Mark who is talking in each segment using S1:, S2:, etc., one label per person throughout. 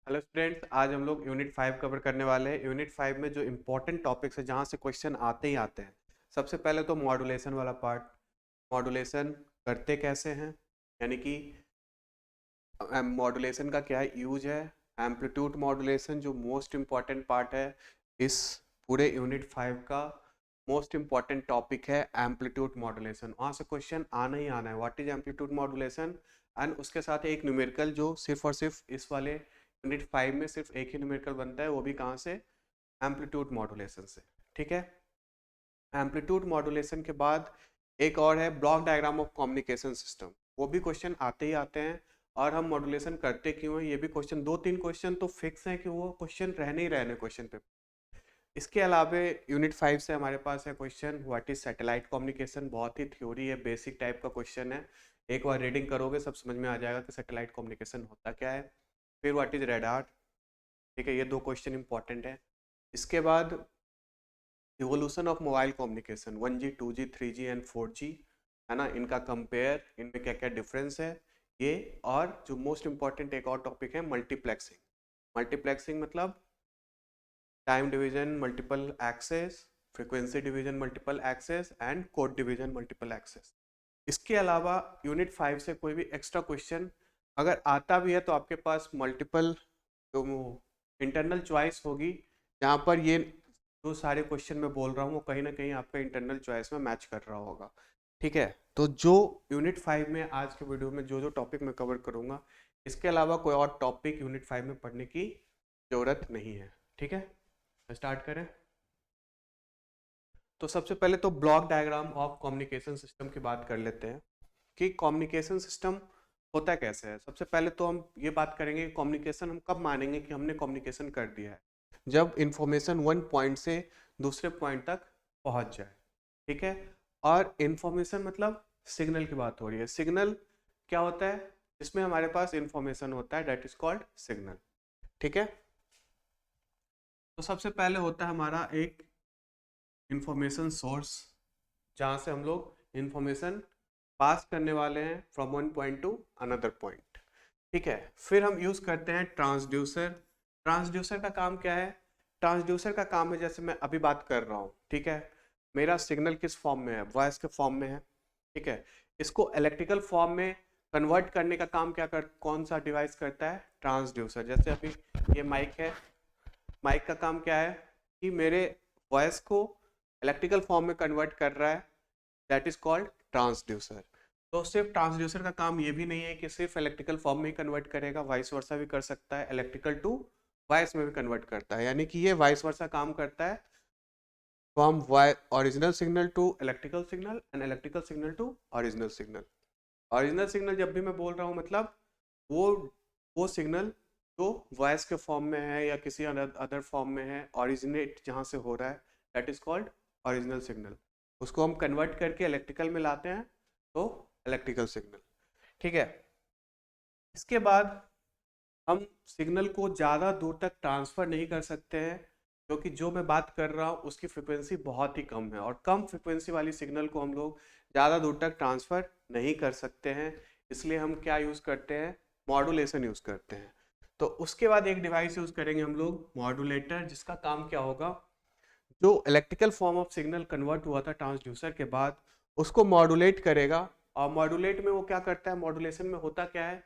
S1: Hello students, आज हम लोग यूनिट 5 कवर करने वाले हैं। यूनिट 5 में जो इम्पोर्टेंट टॉपिक्स है जहाँ से क्वेश्चन आते ही आते हैं, सबसे पहले तो मॉड्यूलेशन वाला पार्ट। मॉड्यूलेशन करते कैसे हैं, यानी कि मॉड्यूलेशन का क्या यूज है। एम्पलीट्यूड मॉड्यूलेशन जो मोस्ट इम्पॉर्टेंट पार्ट है इस पूरे यूनिट 5 का, मोस्ट इम्पॉर्टेंट टॉपिक है एम्पलीट्यूड मॉड्यूलेशन। वहाँ से क्वेश्चन आना ही आना है, what is amplitude modulation. And उसके साथ एक न्यूमेरिकल जो सिर्फ और सिर्फ इस वाले यूनिट 5 में सिर्फ एक ही न्यूमेरिकल बनता है, वो भी कहाँ से, एम्पलीट्यूड मॉड्यूलेशन से। ठीक है, एम्पलीट्यूड मॉड्यूलेशन के बाद एक और है block diagram of communication system. वो भी क्वेश्चन आते ही आते हैं। और हम मॉड्यूलेशन करते क्यों हैं, ये भी क्वेश्चन, 2-3 क्वेश्चन तो फिक्स हैं कि वो क्वेश्चन रहने ही रहने क्वेश्चन पे। इसके अलावा यूनिट 5 से हमारे पास है question what is satellite communication. बहुत ही थ्योरी है, बेसिक टाइप का क्वेश्चन है। एक बार रीडिंग करोगे सब समझ में आ जाएगा कि सैटेलाइट कम्युनिकेशन होता क्या है। फिर व्हाट इज रेडार। ठीक है, ये 2 क्वेश्चन इंपॉर्टेंट है। इसके बाद evolution of mobile communication, 1G 2G 3G and 4G, है ना, इनका कंपेयर, इनमें क्या क्या डिफरेंस है ये। और जो मोस्ट इंपॉर्टेंट एक और टॉपिक है मल्टीप्लेक्सिंग। मल्टीप्लेक्सिंग मतलब time division multiple access, frequency division multiple access and code division multiple access. इसके अलावा यूनिट 5 से कोई भी एक्स्ट्रा क्वेश्चन अगर आता भी है तो आपके पास मल्टीपल जो इंटरनल चॉइस होगी, जहाँ पर ये जो सारे क्वेश्चन मैं बोल रहा हूँ वो कहीं ना कहीं आपका इंटरनल चॉइस में मैच कर रहा होगा। ठीक है, तो जो यूनिट 5 में आज के वीडियो में जो जो टॉपिक मैं कवर करूँगा, इसके अलावा कोई और टॉपिक यूनिट 5 में पढ़ने की ज़रूरत नहीं है। ठीक है, स्टार्ट करें। तो सबसे पहले तो block diagram of communication system की बात कर लेते हैं कि कम्युनिकेशन सिस्टम होता कैसे है। सबसे पहले तो हम ये बात करेंगे कि कम्युनिकेशन हम कब मानेंगे कि हमने कम्युनिकेशन कर दिया है, जब इंफॉर्मेशन वन पॉइंट से दूसरे पॉइंट तक पहुंच जाए। ठीक है, और इंफॉर्मेशन मतलब सिग्नल की बात हो रही है। सिग्नल क्या होता है, इसमें हमारे पास इंफॉर्मेशन होता है, डेट इज कॉल्ड सिग्नल। ठीक है, तो सबसे पहले होता है हमारा एक इंफॉर्मेशन सोर्स, जहाँ से हम लोग इंफॉर्मेशन पास करने वाले हैं from one point two another point. ठीक है, फिर हम यूज करते हैं ट्रांसड्यूसर। ट्रांसड्यूसर का काम क्या है, ट्रांसड्यूसर का काम है, जैसे मैं अभी बात कर रहा हूँ, ठीक है, मेरा सिग्नल किस फॉर्म में है, वॉइस के फॉर्म में है। ठीक है, इसको इलेक्ट्रिकल फॉर्म में कन्वर्ट करने का काम क्या कर, कौन सा डिवाइस करता है, ट्रांसड्यूसर। जैसे अभी ये माइक है, माइक का काम क्या है कि मेरे वॉइस को इलेक्ट्रिकल फॉर्म में कन्वर्ट कर रहा है, दैट इज कॉल्ड ट्रांसड्यूसर। तो सिर्फ ट्रांसड्यूसर का काम ये भी नहीं है कि सिर्फ इलेक्ट्रिकल फॉर्म में ही कन्वर्ट करेगा, वाइस वर्सा भी कर सकता है, इलेक्ट्रिकल टू वॉइस में भी कन्वर्ट करता है, यानी कि ये वाइस वर्सा काम करता है, from original signal to electrical signal and electrical signal to original signal. Original signal जब भी मैं बोल रहा हूँ मतलब वो वो सिग्नल जो वॉइस के फॉर्म में है या किसी अदर फॉर्म में है, ओरिजिनेट जहाँ से हो रहा है, that is called original signal. उसको हम कन्वर्ट करके इलेक्ट्रिकल में लाते हैं तो इलेक्ट्रिकल सिग्नल। ठीक है, इसके बाद हम सिग्नल को ज़्यादा दूर तक ट्रांसफ़र नहीं कर सकते हैं, क्योंकि जो मैं बात कर रहा हूँ उसकी फ्रिक्वेंसी बहुत ही कम है, और कम फ्रिक्वेंसी वाली सिग्नल को हम लोग ज़्यादा दूर तक ट्रांसफ़र नहीं कर सकते हैं। इसलिए हम क्या यूज़ करते हैं, मॉड्यूलेशन यूज़ करते हैं। तो उसके बाद एक डिवाइस यूज़ करेंगे हम लोग, मॉड्यूलेटर, जिसका काम क्या होगा, जो electrical form of signal convert हुआ था ट्रांसड्यूसर के बाद, उसको मॉड्यूलेट करेगा। और मॉड्यूलेट में वो क्या करता है, मॉड्यूलेशन में होता क्या है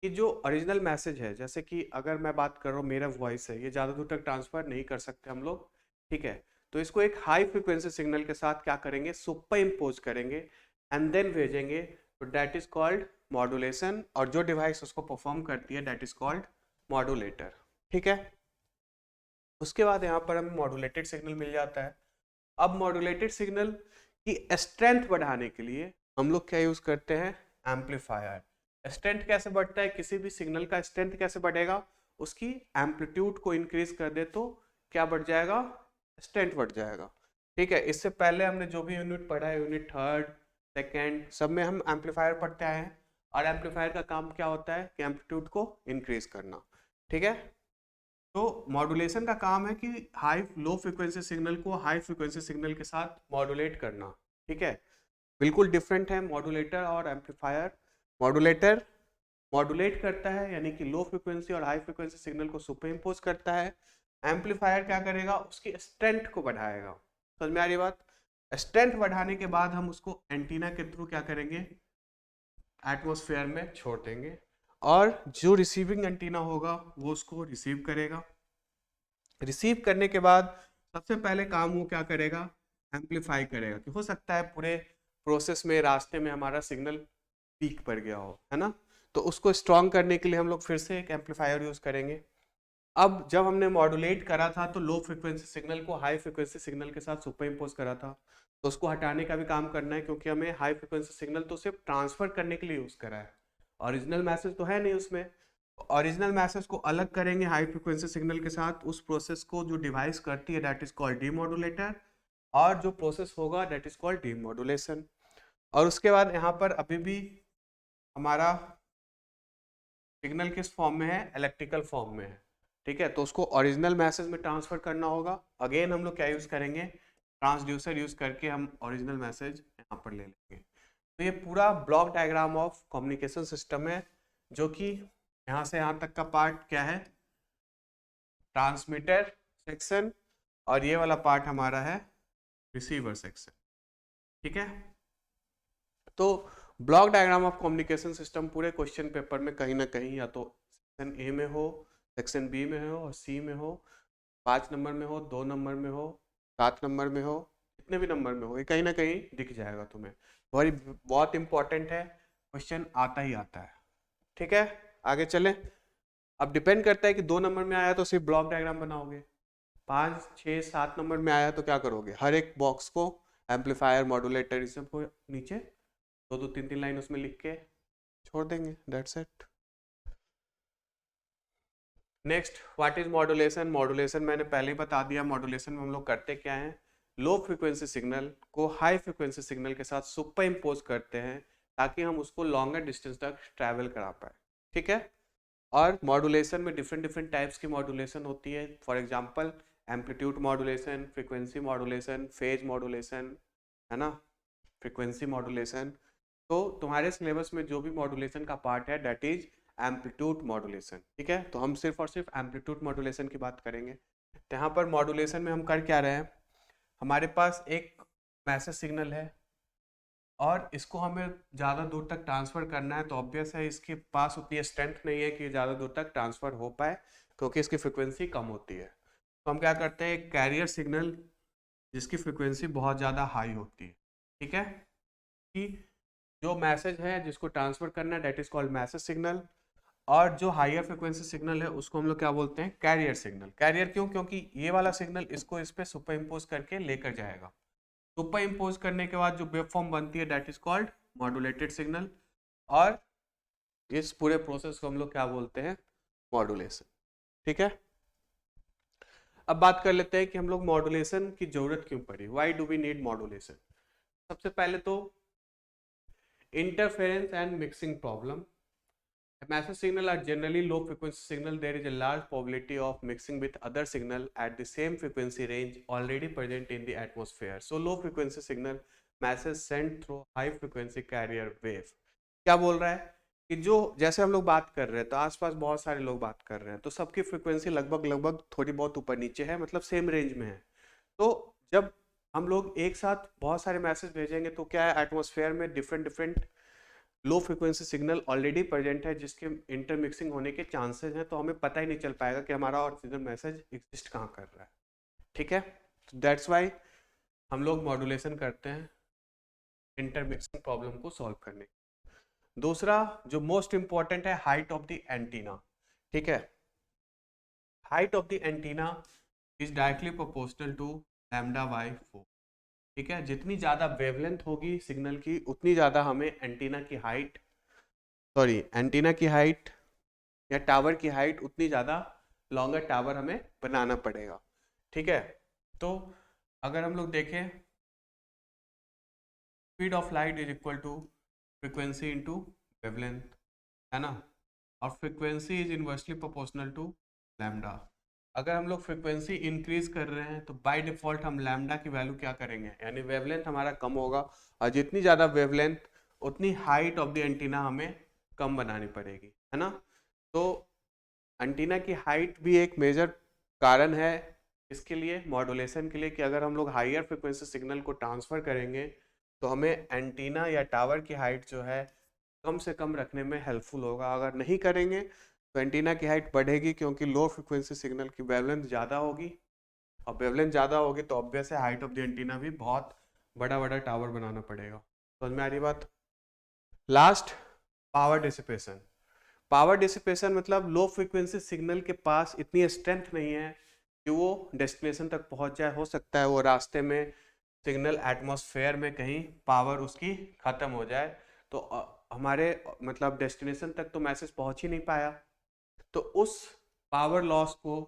S1: कि जो ओरिजिनल मैसेज है, जैसे कि अगर मैं बात कर रहा हूँ, मेरा वॉइस है, ये ज़्यादा दूर तक ट्रांसफर नहीं कर सकते हम लोग। ठीक है, तो इसको एक हाई फ्रिक्वेंसी सिग्नल के साथ क्या करेंगे, सुपर इम्पोज करेंगे एंड देन भेजेंगे, तो डैट इज कॉल्ड मॉड्यूलेशन। और जो डिवाइस उसको परफॉर्म करती है डैट इज कॉल्ड मॉड्यूलेटर। ठीक है, उसके बाद यहाँ पर हमें मॉड्यूलेटेड सिग्नल मिल जाता है। अब मॉड्यूलेटेड सिग्नल की स्ट्रेंथ बढ़ाने के लिए हम लोग क्या यूज करते हैं, एम्पलीफायर। स्ट्रेंथ कैसे बढ़ता है, किसी भी सिग्नल का स्ट्रेंथ कैसे बढ़ेगा, उसकी एम्पलीट्यूड को इंक्रीज कर दे तो क्या बढ़ जाएगा, स्ट्रेंथ बढ़ जाएगा। ठीक है, इससे पहले हमने जो भी यूनिट पढ़ा है, यूनिट थर्ड सेकेंड सब में हम एम्पलीफायर पढ़ते आए हैं, और एम्पलीफायर का काम क्या होता है कि एम्पलीट्यूड को इंक्रीज करना। ठीक है, तो मॉड्यूलेशन का काम है कि हाई लो फ्रिक्वेंसी सिग्नल को हाई फ्रिक्वेंसी सिग्नल के साथ मॉड्यूलेट करना। ठीक है, बिल्कुल डिफरेंट है मॉड्यूलेटर और एम्पलीफायर। मॉड्यूलेटर मॉड्यूलेट करता है यानी कि लो फ्रिक्वेंसी और हाई फ्रिक्वेंसी सिग्नल को सुपर इम्पोज करता है। एम्पलीफायर क्या करेगा, उसकी स्ट्रेंथ को बढ़ाएगा। समझ में आ रही बात? स्ट्रेंथ बढ़ाने के बाद हम उसको एंटीना के थ्रू क्या करेंगे, एटमॉस्फेयर में छोड़ देंगे, और जो रिसीविंग एंटीना होगा वो उसको रिसीव करेगा। रिसीव करने के बाद सबसे पहले काम वो क्या करेगा, एम्पलीफाई करेगा। कि हो सकता है पूरे प्रोसेस में, रास्ते में हमारा सिग्नल पीक पर गया हो, है ना, तो उसको स्ट्रॉन्ग करने के लिए हम लोग फिर से एक एम्पलीफायर यूज करेंगे। अब जब हमने मॉड्यूलेट करा था तो लो फ्रिक्वेंसी सिग्नल को हाई फ्रिक्वेंसी सिग्नल के साथ सुपर इम्पोज करा था, तो उसको हटाने का भी काम करना है, क्योंकि हमें हाई फ्रिक्वेंसी सिग्नल तो सिर्फ ट्रांसफर करने के लिए यूज करा है, ओरिजिनल मैसेज तो है नहीं उसमें। ओरिजिनल मैसेज को अलग करेंगे हाई फ्रिक्वेंसी सिग्नल के साथ, उस प्रोसेस को जो डिवाइस करती है दैट इज कॉल्ड डीमॉड्यूलेटर, और जो प्रोसेस होगा दैट इज कॉल्ड डीमॉड्यूलेशन। और उसके बाद यहाँ पर अभी भी हमारा सिग्नल किस फॉर्म में है, इलेक्ट्रिकल फॉर्म में है, ठीक है, तो उसको ओरिजिनल मैसेज में ट्रांसफर करना होगा। अगेन हम लोग क्या यूज करेंगे, ट्रांसड्यूसर यूज करके हम ओरिजिनल मैसेज यहाँ पर ले लेंगे। तो ये पूरा block diagram of communication system है, जो कि यहाँ से यहाँ तक का पार्ट क्या है, ट्रांसमीटर सेक्शन, और ये वाला पार्ट हमारा है रिसीवर सेक्शन, ठीक है। तो block diagram of communication system पूरे क्वेश्चन पेपर में कहीं ना कहीं या तो सेक्शन ए में हो, सेक्शन बी में हो, और सी में हो, 5 नंबर में हो, 2 नंबर में हो, 7 नंबर में हो, कितने भी नंबर में हो, ये कहीं ना कहीं दिख जाएगा तुम्हें। बहुत इंपॉर्टेंट है, क्वेश्चन आता ही आता है, ठीक है। आगे चले। अब डिपेंड करता है कि 2 नंबर में आया तो सिर्फ ब्लॉक डायग्राम बनाओगे, 5, 6, 7 नंबर में आया तो क्या करोगे, हर एक बॉक्स को एम्पलीफायर, मॉड्यूलेटर, इस सब को नीचे 2-2, 3-3 लाइन उसमें लिख के छोड़ देंगे, that's it. Next, what is modulation. Modulation मैंने पहले ही बता दिया। मॉड्यूलेशन में हम लोग करते क्या हैं, लो फ्रिक्वेंसी सिग्नल को हाई फ्रिक्वेंसी सिग्नल के साथ सुपर इम्पोज करते हैं, ताकि हम उसको लॉन्गर डिस्टेंस तक ट्रैवल करा पाए, ठीक है। और मॉड्यूलेशन में डिफरेंट डिफरेंट टाइप्स की मॉड्यूलेशन होती है। For example amplitude modulation, frequency modulation, phase modulation, है ना, फ्रीक्वेंसी मॉड्यूलेशन। तो तुम्हारे सिलेबस में जो भी मॉड्यूलेशन का पार्ट है दैट इज एम्पलीट्यूड मॉड्यूलेशन, ठीक है। तो हम सिर्फ और सिर्फ एम्पलीट्यूड मॉड्यूलेशन की बात करेंगे। तो यहाँ पर मॉड्यूलेशन में हम कर क्या रहे हैं, हमारे पास एक मैसेज सिग्नल है और इसको हमें ज़्यादा दूर तक ट्रांसफ़र करना है, तो ऑब्वियस है इसके पास उतनी स्ट्रेंथ नहीं है कि ज़्यादा दूर तक ट्रांसफ़र हो पाए, क्योंकि इसकी फ्रिक्वेंसी कम होती है। तो हम क्या करते हैं, एक कैरियर सिग्नल जिसकी फ्रिक्वेंसी बहुत ज़्यादा हाई होती है, ठीक है, कि जो मैसेज है जिसको ट्रांसफ़र करना है that is called message signal, और जो हायर फ्रिक्वेंसी सिग्नल है उसको हम लोग क्या बोलते हैं, कैरियर सिग्नल। कैरियर क्यों, क्योंकि ये वाला सिग्नल इसको इस पर सुपर इम्पोज करके लेकर जाएगा। सुपर इम्पोज करने के बाद जो वेव फॉर्म बनती है that is called modulated signal, और इस पूरे प्रोसेस को हम लोग क्या बोलते हैं, मॉड्यूलेशन, ठीक है। अब बात कर लेते हैं कि हम लोग मॉड्यूलेशन की जरूरत क्यों पड़ी, why do we need modulation. सबसे पहले तो interference and mixing problem. Message signal are generally low frequency signal. There is a large probability of mixing with other signal at the same frequency range already present in the atmosphere. So low frequency signal message sent through high frequency carrier wave. क्या बोल रहा है कि जो जैसे हम लोग बात कर रहे हैं तो आसपास बहुत सारे लोग बात कर रहे हैं, तो सबकी फ्रिक्वेंसी लगभग थोड़ी बहुत ऊपर नीचे है, मतलब सेम रेंज में है। तो जब हम लोग एक साथ बहुत सारे मैसेज भेजेंगे तो क्या है, एटमॉस्फेयर में different different low frequency signal already present है जिसके इंटरमिक्सिंग होने के चांसेस हैं, तो हमें पता ही नहीं चल पाएगा कि हमारा ओरिजिनल मैसेज एग्जिस्ट कहाँ कर रहा है, ठीक है। तो दैट्स वाई हम लोग मॉड्यूलेशन करते हैं इंटरमिक्सिंग प्रॉब्लम को सॉल्व करने। दूसरा जो मोस्ट इंपॉर्टेंट है, हाइट ऑफ द एंटीना, ठीक है। Height of the antenna is directly proportional to λ/4, ठीक है। जितनी ज़्यादा वेवलेंथ होगी सिग्नल की उतनी ज़्यादा हमें एंटीना की हाइट या टावर की हाइट उतनी ज़्यादा लॉन्गर टावर हमें बनाना पड़ेगा, ठीक है। तो अगर हम लोग देखें, speed of light is equal to frequency into wavelength, है ना, और frequency is inversely proportional to lambda. अगर हम लोग फ्रिक्वेंसी इंक्रीज कर रहे हैं तो बाय डिफॉल्ट हम लैम्डा की वैल्यू क्या करेंगे, यानी वेवलेंथ हमारा कम होगा, और जितनी ज़्यादा वेवलेंथ उतनी हाइट ऑफ द एंटीना हमें कम बनानी पड़ेगी। है ना। तो एंटीना की हाइट भी एक मेजर कारण है इसके लिए, मॉड्यूलेशन के लिए, कि अगर हम लोग हायर फ्रिक्वेंसी सिग्नल को ट्रांसफर करेंगे तो हमें एंटीना या टावर की हाइट जो है कम से कम रखने में हेल्पफुल होगा। अगर नहीं करेंगे तो एंटीना की हाइट बढ़ेगी, क्योंकि लो फ्रिक्वेंसी सिग्नल की वेवलेंथ ज़्यादा होगी, और वेवलेंथ ज़्यादा होगी तो ऑब्वियस है हाइट ऑफ द एंटीना भी बहुत बड़ा बड़ा टावर बनाना पड़ेगा। समझ में आ रही बात। Last, power dissipation. Power dissipation मतलब लो फ्रिक्वेंसी सिग्नल के पास इतनी स्ट्रेंथ नहीं है कि वो डेस्टिनेशन तक पहुंच जाए। हो सकता है वो रास्ते में सिग्नल एटमॉस्फेयर में कहीं पावर उसकी ख़त्म हो जाए, तो हमारे मतलब डेस्टिनेशन तक तो मैसेज पहुंच ही नहीं पाया। तो उस पावर लॉस को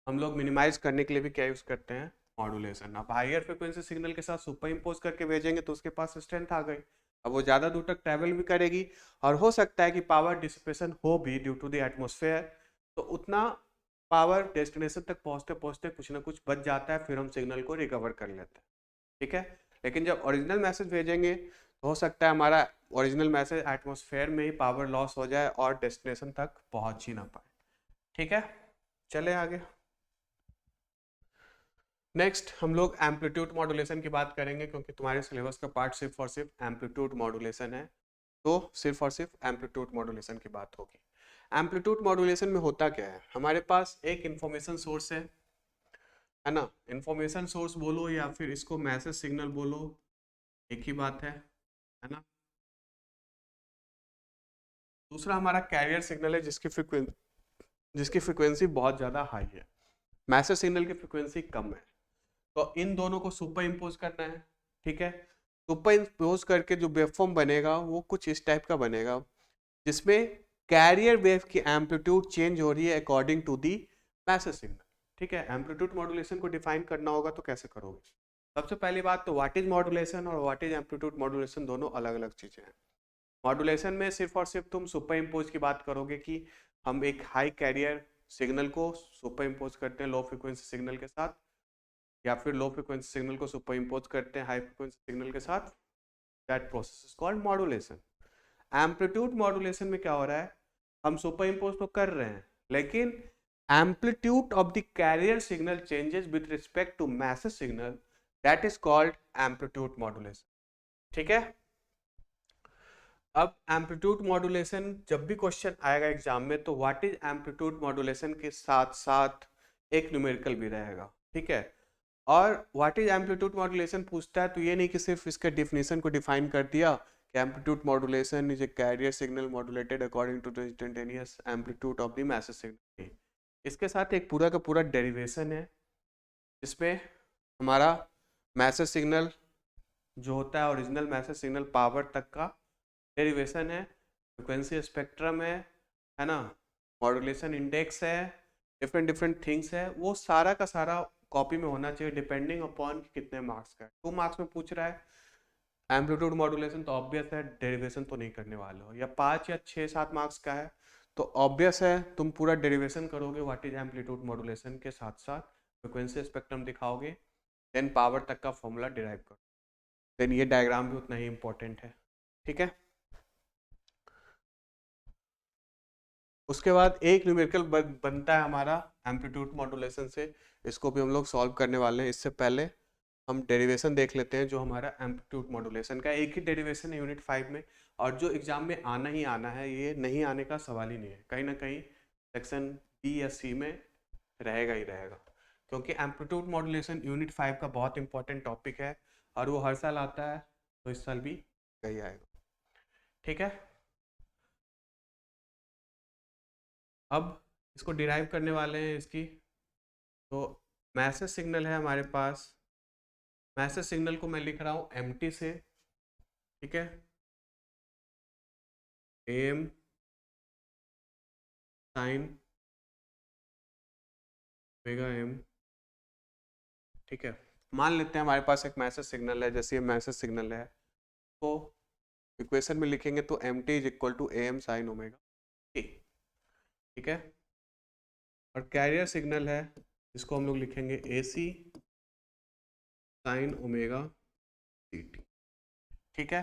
S1: हम लोग मिनिमाइज करने के लिए भी क्या यूज़ करते हैं, मॉड्यूलेशन। अब हायर फ्रिक्वेंसी सिग्नल के साथ सुपर इम्पोज करके भेजेंगे तो उसके पास स्ट्रेंथ आ गई, अब वो ज़्यादा दूर तक ट्रैवल भी करेगी, और हो सकता है कि पावर डिसिपेशन हो भी ड्यू टू द एटमॉस्फेयर, तो उतना पावर डेस्टिनेशन तक पहुंचते पहुंचते कुछ ना कुछ बच जाता है, फिर हम सिग्नल को रिकवर कर लेते हैं। ठीक है। लेकिन जब ओरिजिनल मैसेज भेजेंगे तो हो सकता है हमारा ओरिजिनल मैसेज एटमॉस्फेयर में ही पावर लॉस हो जाए और डेस्टिनेशन तक पहुंच ही ना पाए। ठीक है, चले आगे। नेक्स्ट हम लोग एम्पलीट्यूड मॉड्यूलेशन की बात करेंगे, क्योंकि तुम्हारे सिलेबस का पार्ट सिर्फ और सिर्फ एम्पलीट्यूड मॉड्यूलेशन है, तो सिर्फ और सिर्फ एम्पलीट्यूड मॉड्यूलेशन की बात होगी। एम्पलीट्यूड मॉड्यूलेशन में होता क्या है, हमारे पास एक इंफॉर्मेशन सोर्स है ना। इंफॉर्मेशन सोर्स बोलो या फिर इसको मैसेज सिग्नल बोलो, एक ही बात है ना। दूसरा हमारा कैरियर सिग्नल है जिसकी फ्रिक्वेंसी बहुत ज़्यादा हाई है, मैसेज सिग्नल की फ्रिक्वेंसी कम है। तो इन दोनों को सुपर इम्पोज करना है। ठीक है, सुपर इम्पोज करके जो वेवफॉर्म बनेगा वो कुछ इस टाइप का बनेगा, जिसमें कैरियर वेव की एम्पलीट्यूड चेंज हो रही है according to the message signal. ठीक है, एम्पलीट्यूड मॉड्यूलेशन को डिफाइन करना होगा तो कैसे करोगे। सबसे पहली बात तो व्हाट इज मॉड्यूलेशन और व्हाट इज एम्पलीट्यूड मॉड्यूलेशन, दोनों अलग अलग चीजें हैं। मॉड्यूलेशन में सिर्फ और सिर्फ तुम सुपर इम्पोज की बात करोगे कि हम एक हाई कैरियर सिग्नल को सुपर इम्पोज करते हैं लो फ्रिक्वेंसी सिग्नल के साथ, या फिर लो फ्रिक्वेंसी सिग्नल को सुपर इम्पोज करते हैं हाई फ्रिक्वेंसी सिग्नल के साथ। That process is called modulation. Amplitude modulation में क्या हो रहा है, हम सुपर इम्पोज तो कर रहे हैं, लेकिन amplitude of the carrier signal changes with respect to message signal, that is called amplitude modulation. ठीक है। अब एम्पलीट्यूड मॉड्यूलेशन जब भी क्वेश्चन आएगा एग्जाम में तो व्हाट इज एम्पलीट्यूड मॉड्यूलेशन के साथ साथ एक न्यूमेरिकल भी रहेगा। ठीक है, और व्हाट इज एम्पलीट्यूड मॉड्यूलेशन पूछता है तो ये नहीं कि सिर्फ इसके डिफिनेशन को डिफाइन कर दिया कि amplitude modulation is a carrier signal modulated according to the instantaneous amplitude of the message signal. इसके साथ एक पूरा का पूरा डेरिवेशन है, जिसमें हमारा मैसेज सिग्नल जो होता है ओरिजिनल मैसेज सिग्नल पावर तक का डेरिवेशन है, फ्रिक्वेंसी स्पेक्ट्रम है ना, मॉड्यूलेशन इंडेक्स है, डिफरेंट डिफरेंट थिंग्स है, वो सारा का सारा कॉपी में होना चाहिए डिपेंडिंग अपॉन कितने मार्क्स का है। 2 मार्क्स में पूछ रहा है एम्पलीट्यूड मॉड्यूलेशन तो ऑब्वियस है डेरिवेशन तो नहीं करने वाले हो, या 5 या 6-7 मार्क्स का है तो ऑब्वियस है तुम पूरा डेरिवेशन करोगे व्हाट इज एम्पलीट्यूड मॉड्यूलेशन के साथ साथ फ्रिक्वेंसी स्पेक्ट्रम दिखाओगे, देन पावर तक का फॉर्मूला डिराइव करो, देन ये डायग्राम भी उतना ही इंपॉर्टेंट है। ठीक है, उसके बाद एक न्यूमेरिकल बनता है हमारा एम्पलीट्यूड मॉड्यूलेशन से, इसको भी हम लोग सॉल्व करने वाले हैं। इससे पहले हम डेरिवेशन देख लेते हैं जो हमारा एम्पलीट्यूड मॉड्यूलेशन का, एक ही डेरिवेशन है यूनिट 5 में, और जो एग्जाम में आना ही आना है, ये नहीं आने का सवाल ही नहीं है, कहीं ना कहीं सेक्शन बी या सी में रहेगा ही रहेगा, क्योंकि एम्पलीट्यूड मॉड्यूलेशन यूनिट 5 का बहुत इंपॉर्टेंट टॉपिक है और वो हर साल आता है, तो इस साल भी यही आएगा। ठीक है, अब इसको डिराइव करने वाले हैं इसकी, तो मैसेज सिग्नल है हमारे पास, मैसेज सिग्नल को मैं लिख रहा हूँ एमटी से। ठीक है, एम साइन ओमेगा एम। ठीक है, मान लेते हैं हमारे पास एक मैसेज सिग्नल है, जैसे ये मैसेज सिग्नल है तो इक्वेशन में लिखेंगे तो M T is equal to A M sine omega T. ठीक है, और कैरियर सिग्नल है इसको हम लोग लिखेंगे ए C sine omega T T. ठीक है,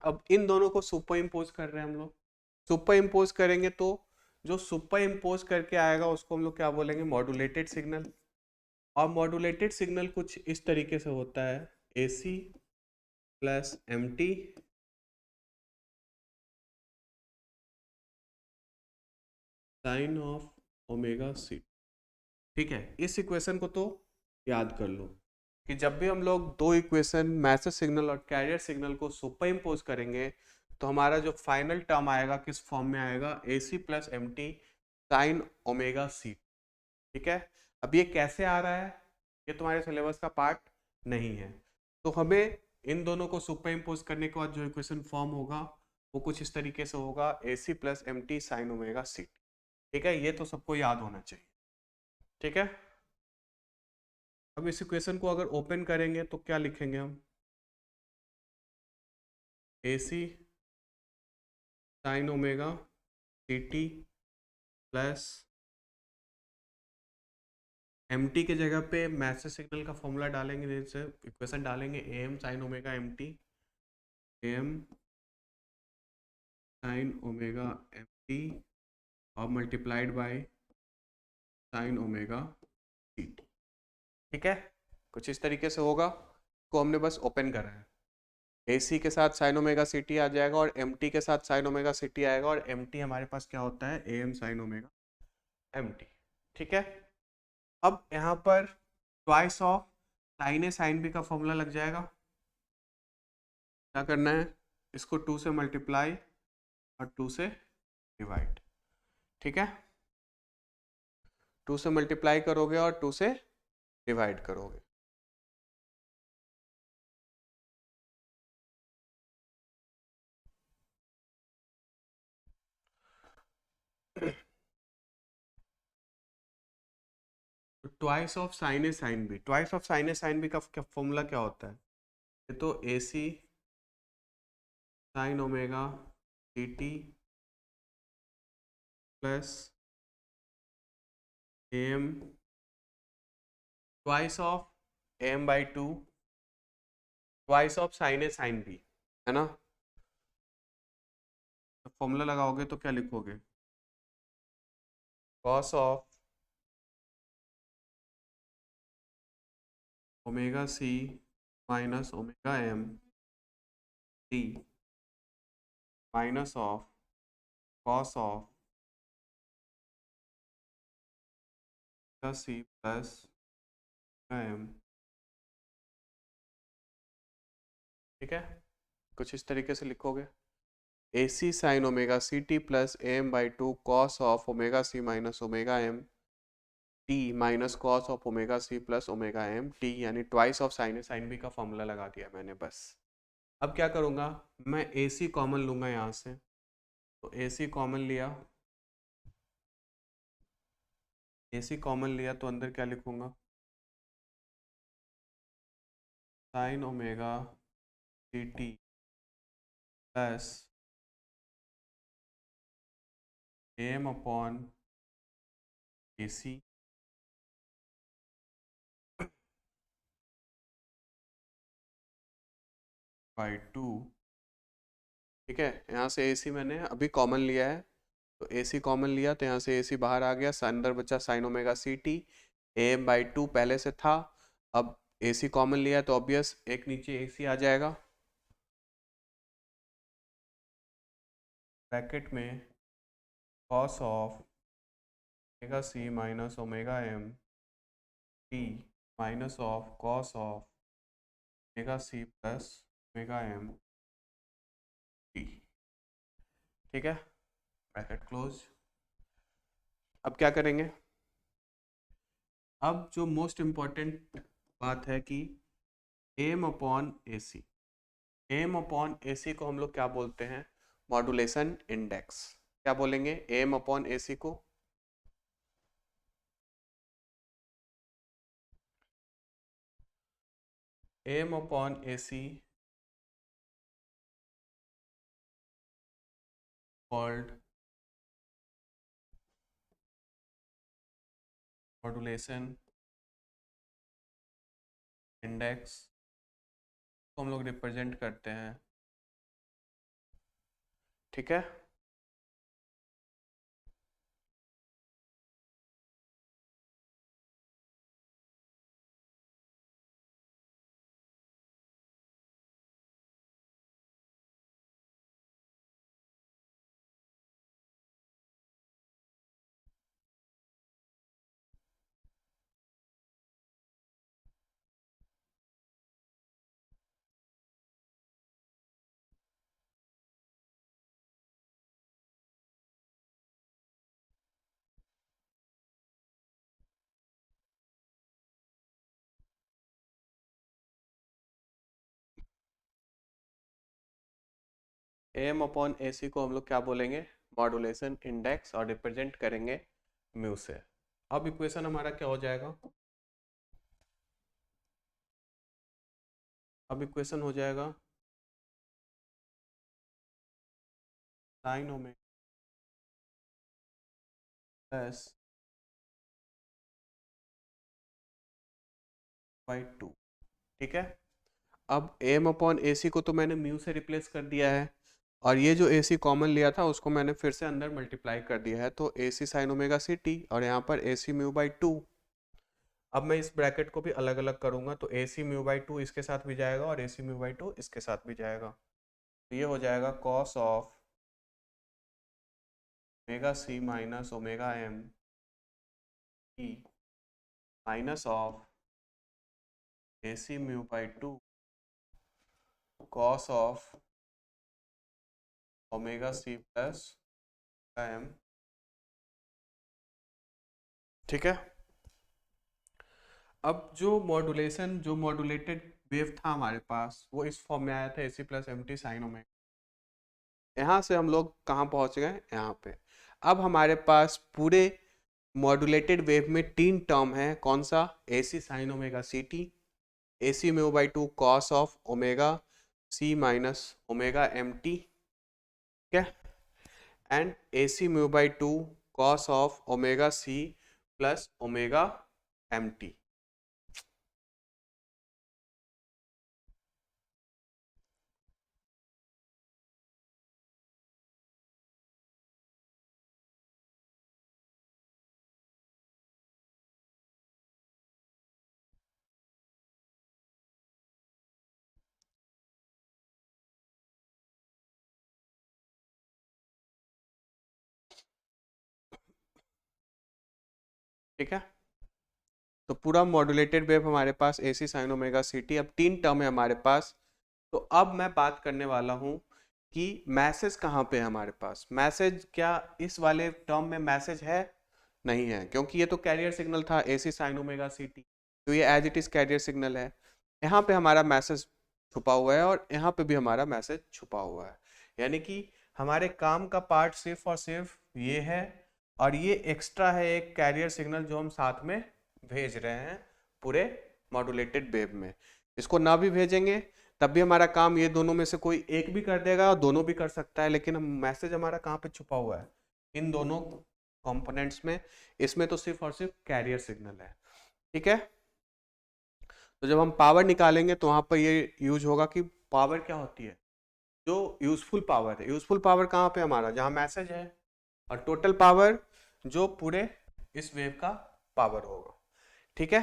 S1: अब इन दोनों को सुपर इम्पोज कर रहे हैं हम लोग, सुपर इम्पोज करेंगे तो जो सुपर इम्पोज करके आएगा उसको हम लोग क्या बोलेंगे, मॉड्यूलेटेड सिग्नल। और मॉड्यूलेटेड सिग्नल कुछ इस तरीके से होता है, AC plus MT sine of omega C. ठीक है, इस इक्वेशन को तो याद कर लो कि जब भी हम लोग दो इक्वेशन मैसेज सिग्नल और कैरियर सिग्नल को सुपर इम्पोज करेंगे तो हमारा जो फाइनल टर्म आएगा किस फॉर्म में आएगा, AC plus MT sine omega C. ठीक है, अब ये कैसे आ रहा है, ये तुम्हारे सिलेबस का पार्ट नहीं है, तो हमें इन दोनों को सुपर इम्पोज करने के बाद जो इक्वेशन फॉर्म होगा वो कुछ इस तरीके से होगा, AC plus MT sine omega C. ठीक है, ये तो सबको याद होना चाहिए। ठीक है, अब इस इक्वेशन को अगर ओपन करेंगे तो क्या लिखेंगे हम, AC sine omega CT plus MT के जगह पे मैसेज सिग्नल का फॉर्मूला डालेंगे, जैसे इक्वेशन डालेंगे AM sine omega MT, AM sine omega MT और multiplied by sine omega CT। ठीक है, कुछ इस तरीके से होगा, को हमने बस ओपन करा है। AC के साथ साइन ओमेगा CT आ जाएगा और MT के साथ साइन ओमेगा CT आएगा, और MT हमारे पास क्या होता है, AM साइन ओमेगा MT। ठीक है, अब यहाँ पर twice of sine A sine B का फॉर्मूला लग जाएगा। क्या करना है, इसको 2 से मल्टीप्लाई और 2 से डिवाइड। ठीक है, 2 से मल्टीप्लाई करोगे और 2 से डिवाइड करोगे। Twice of sine A sine B, twice of sine A sine B का फॉर्मूला क्या होता है, ये तो AC sine omega CT plus AM twice of AM by 2 twice of sine A sine B, है ना। फॉर्मूला लगाओगे तो क्या लिखोगे, cos of omega C minus omega M T minus of cos of C plus M। ठीक है, कुछ इस तरीके से लिखोगे, AC sine omega CT plus AM by 2 cos of omega C minus omega M T minus cos of omega C plus omega M T, यानी twice of sine A sine B का formula लगा दिया मैंने बस। अब क्या करूँगा, मैं AC कॉमन लूँगा यहाँ से, तो AC कॉमन लिया, AC कॉमन लिया तो अंदर क्या लिखूँगा, sign omega CT plus AM upon AC by 2। ठीक है, यहाँ से AC मैंने अभी कॉमन लिया है, तो AC कॉमन लिया तो यहाँ से AC बाहर आ गया, अंदर बचा sign omega CT, AM by 2 पहले से था, अब AC कॉमन लिया तो ऑब्वियस एक नीचे AC आ जाएगा, ब्रैकेट में cos of omega C minus omega M T minus of cos of omega C plus omega M T। ठीक है, ब्रैकेट क्लोज। अब क्या करेंगे, अब जो मोस्ट इम्पॉर्टेंट बात है कि एम अपॉन ए सी, एम अपॉन ए सी को हम लोग क्या बोलते हैं, मॉड्यूलेशन इंडेक्स। क्या बोलेंगे एम अपॉन ए सी को, M upon A she called modulation index, को हम लोग रिप्रेजेंट करते हैं। ठीक है, एम अपॉन ए सी को हम लोग क्या बोलेंगे, मॉड्यूलेशन इंडेक्स, और रिप्रेजेंट करेंगे म्यू से। अब इक्वेशन हमारा क्या हो जाएगा, अब इक्वेशन हो जाएगा साइन ओमेगा प्लस बाई 2। ठीक है, अब एम अपॉन ए सी को तो मैंने म्यू से रिप्लेस कर दिया है, और ये जो ए सी कॉमन लिया था उसको मैंने फिर से अंदर मल्टीप्लाई कर दिया है, तो ए C sine omega C T, और यहाँ पर ए सी म्यू बाई 2। अब मैं इस ब्रैकेट को भी अलग अलग करूंगा, तो ए सी म्यू बाई 2 इसके साथ भी जाएगा और ए सी म्यू बाई 2 इसके साथ भी जाएगा, तो ये हो जाएगा cos of omega C minus omega M E minus of A C mu by 2 cos of omega C plus M. ठीक है, अब जो मॉड्यूलेशन, जो मॉड्यूलेटेड वेव था हमारे पास, वो इस फॉर्म में आया था A C plus M T sine omega. यहाँ से हम लोग कहाँ पहुँच गए, यहाँ पे। अब हमारे पास पूरे मॉड्यूलेटेड वेव में 3 टर्म है, कौन सा, A C sine omega C T, A C mu by 2 cos of omega C minus omega M T, ठीक है, and A C mu by 2 cos of omega C plus omega M T. ठीक है, तो पूरा modulated wave हमारे पास A C sine omega C T. अब 3 term है हमारे पास, तो अब मैं बात करने वाला हूँ कि मैसेज कहाँ पे है हमारे पास। मैसेज, क्या इस वाले टर्म में मैसेज है, नहीं है, क्योंकि ये तो कैरियर सिग्नल था A C sine omega C T, तो ये as it is carrier signal है। यहाँ पे हमारा मैसेज छुपा हुआ है और यहाँ पे भी हमारा मैसेज छुपा हुआ है, यानी कि हमारे काम का पार्ट सिर्फ और सिर्फ ये है, और ये एक्स्ट्रा है एक कैरियर सिग्नल जो हम साथ में भेज रहे हैं पूरे मॉड्यूलेटेड वेव में। इसको ना भी भेजेंगे तब भी हमारा काम ये दोनों में से कोई एक भी कर देगा, और दोनों भी कर सकता है, लेकिन हम मैसेज हमारा कहाँ पे छुपा हुआ है, इन दोनों कंपोनेंट्स में। इसमें तो सिर्फ और सिर्फ कैरियर सिग्नल है। ठीक है, तो जब हम पावर निकालेंगे तो वहां पर ये यूज होगा कि पावर क्या होती है, जो यूजफुल पावर है। यूजफुल पावर कहाँ पे हमारा, जहाँ मैसेज है, और टोटल पावर जो पूरे इस वेव का पावर होगा। ठीक है,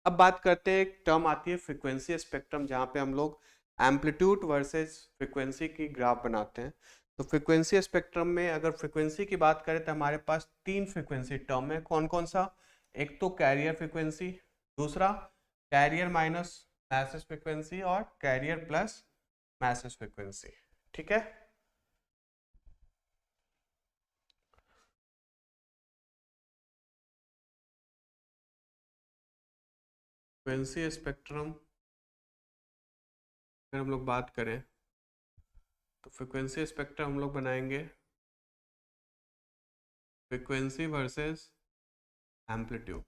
S1: अब बात करते हैं, एक टर्म आती है फ्रीक्वेंसी स्पेक्ट्रम, जहाँ पे हम लोग एम्पलीट्यूड वर्सेस फ्रीक्वेंसी की ग्राफ बनाते हैं। तो फ्रीक्वेंसी स्पेक्ट्रम में अगर फ्रीक्वेंसी की बात करें तो हमारे पास 3 फ्रीक्वेंसी टर्म है, कौन कौन सा, एक तो कैरियर फ्रीक्वेंसी, दूसरा कैरियर माइनस मैसेज फ्रीक्वेंसी, और कैरियर प्लस मैसेज फ्रीक्वेंसी। ठीक है, फ्रीक्वेंसी स्पेक्ट्रम अगर हम लोग बात करें तो फ्रीक्वेंसी स्पेक्ट्रम हम लोग बनाएंगे फ्रीक्वेंसी वर्सेस एम्पलीट्यूड।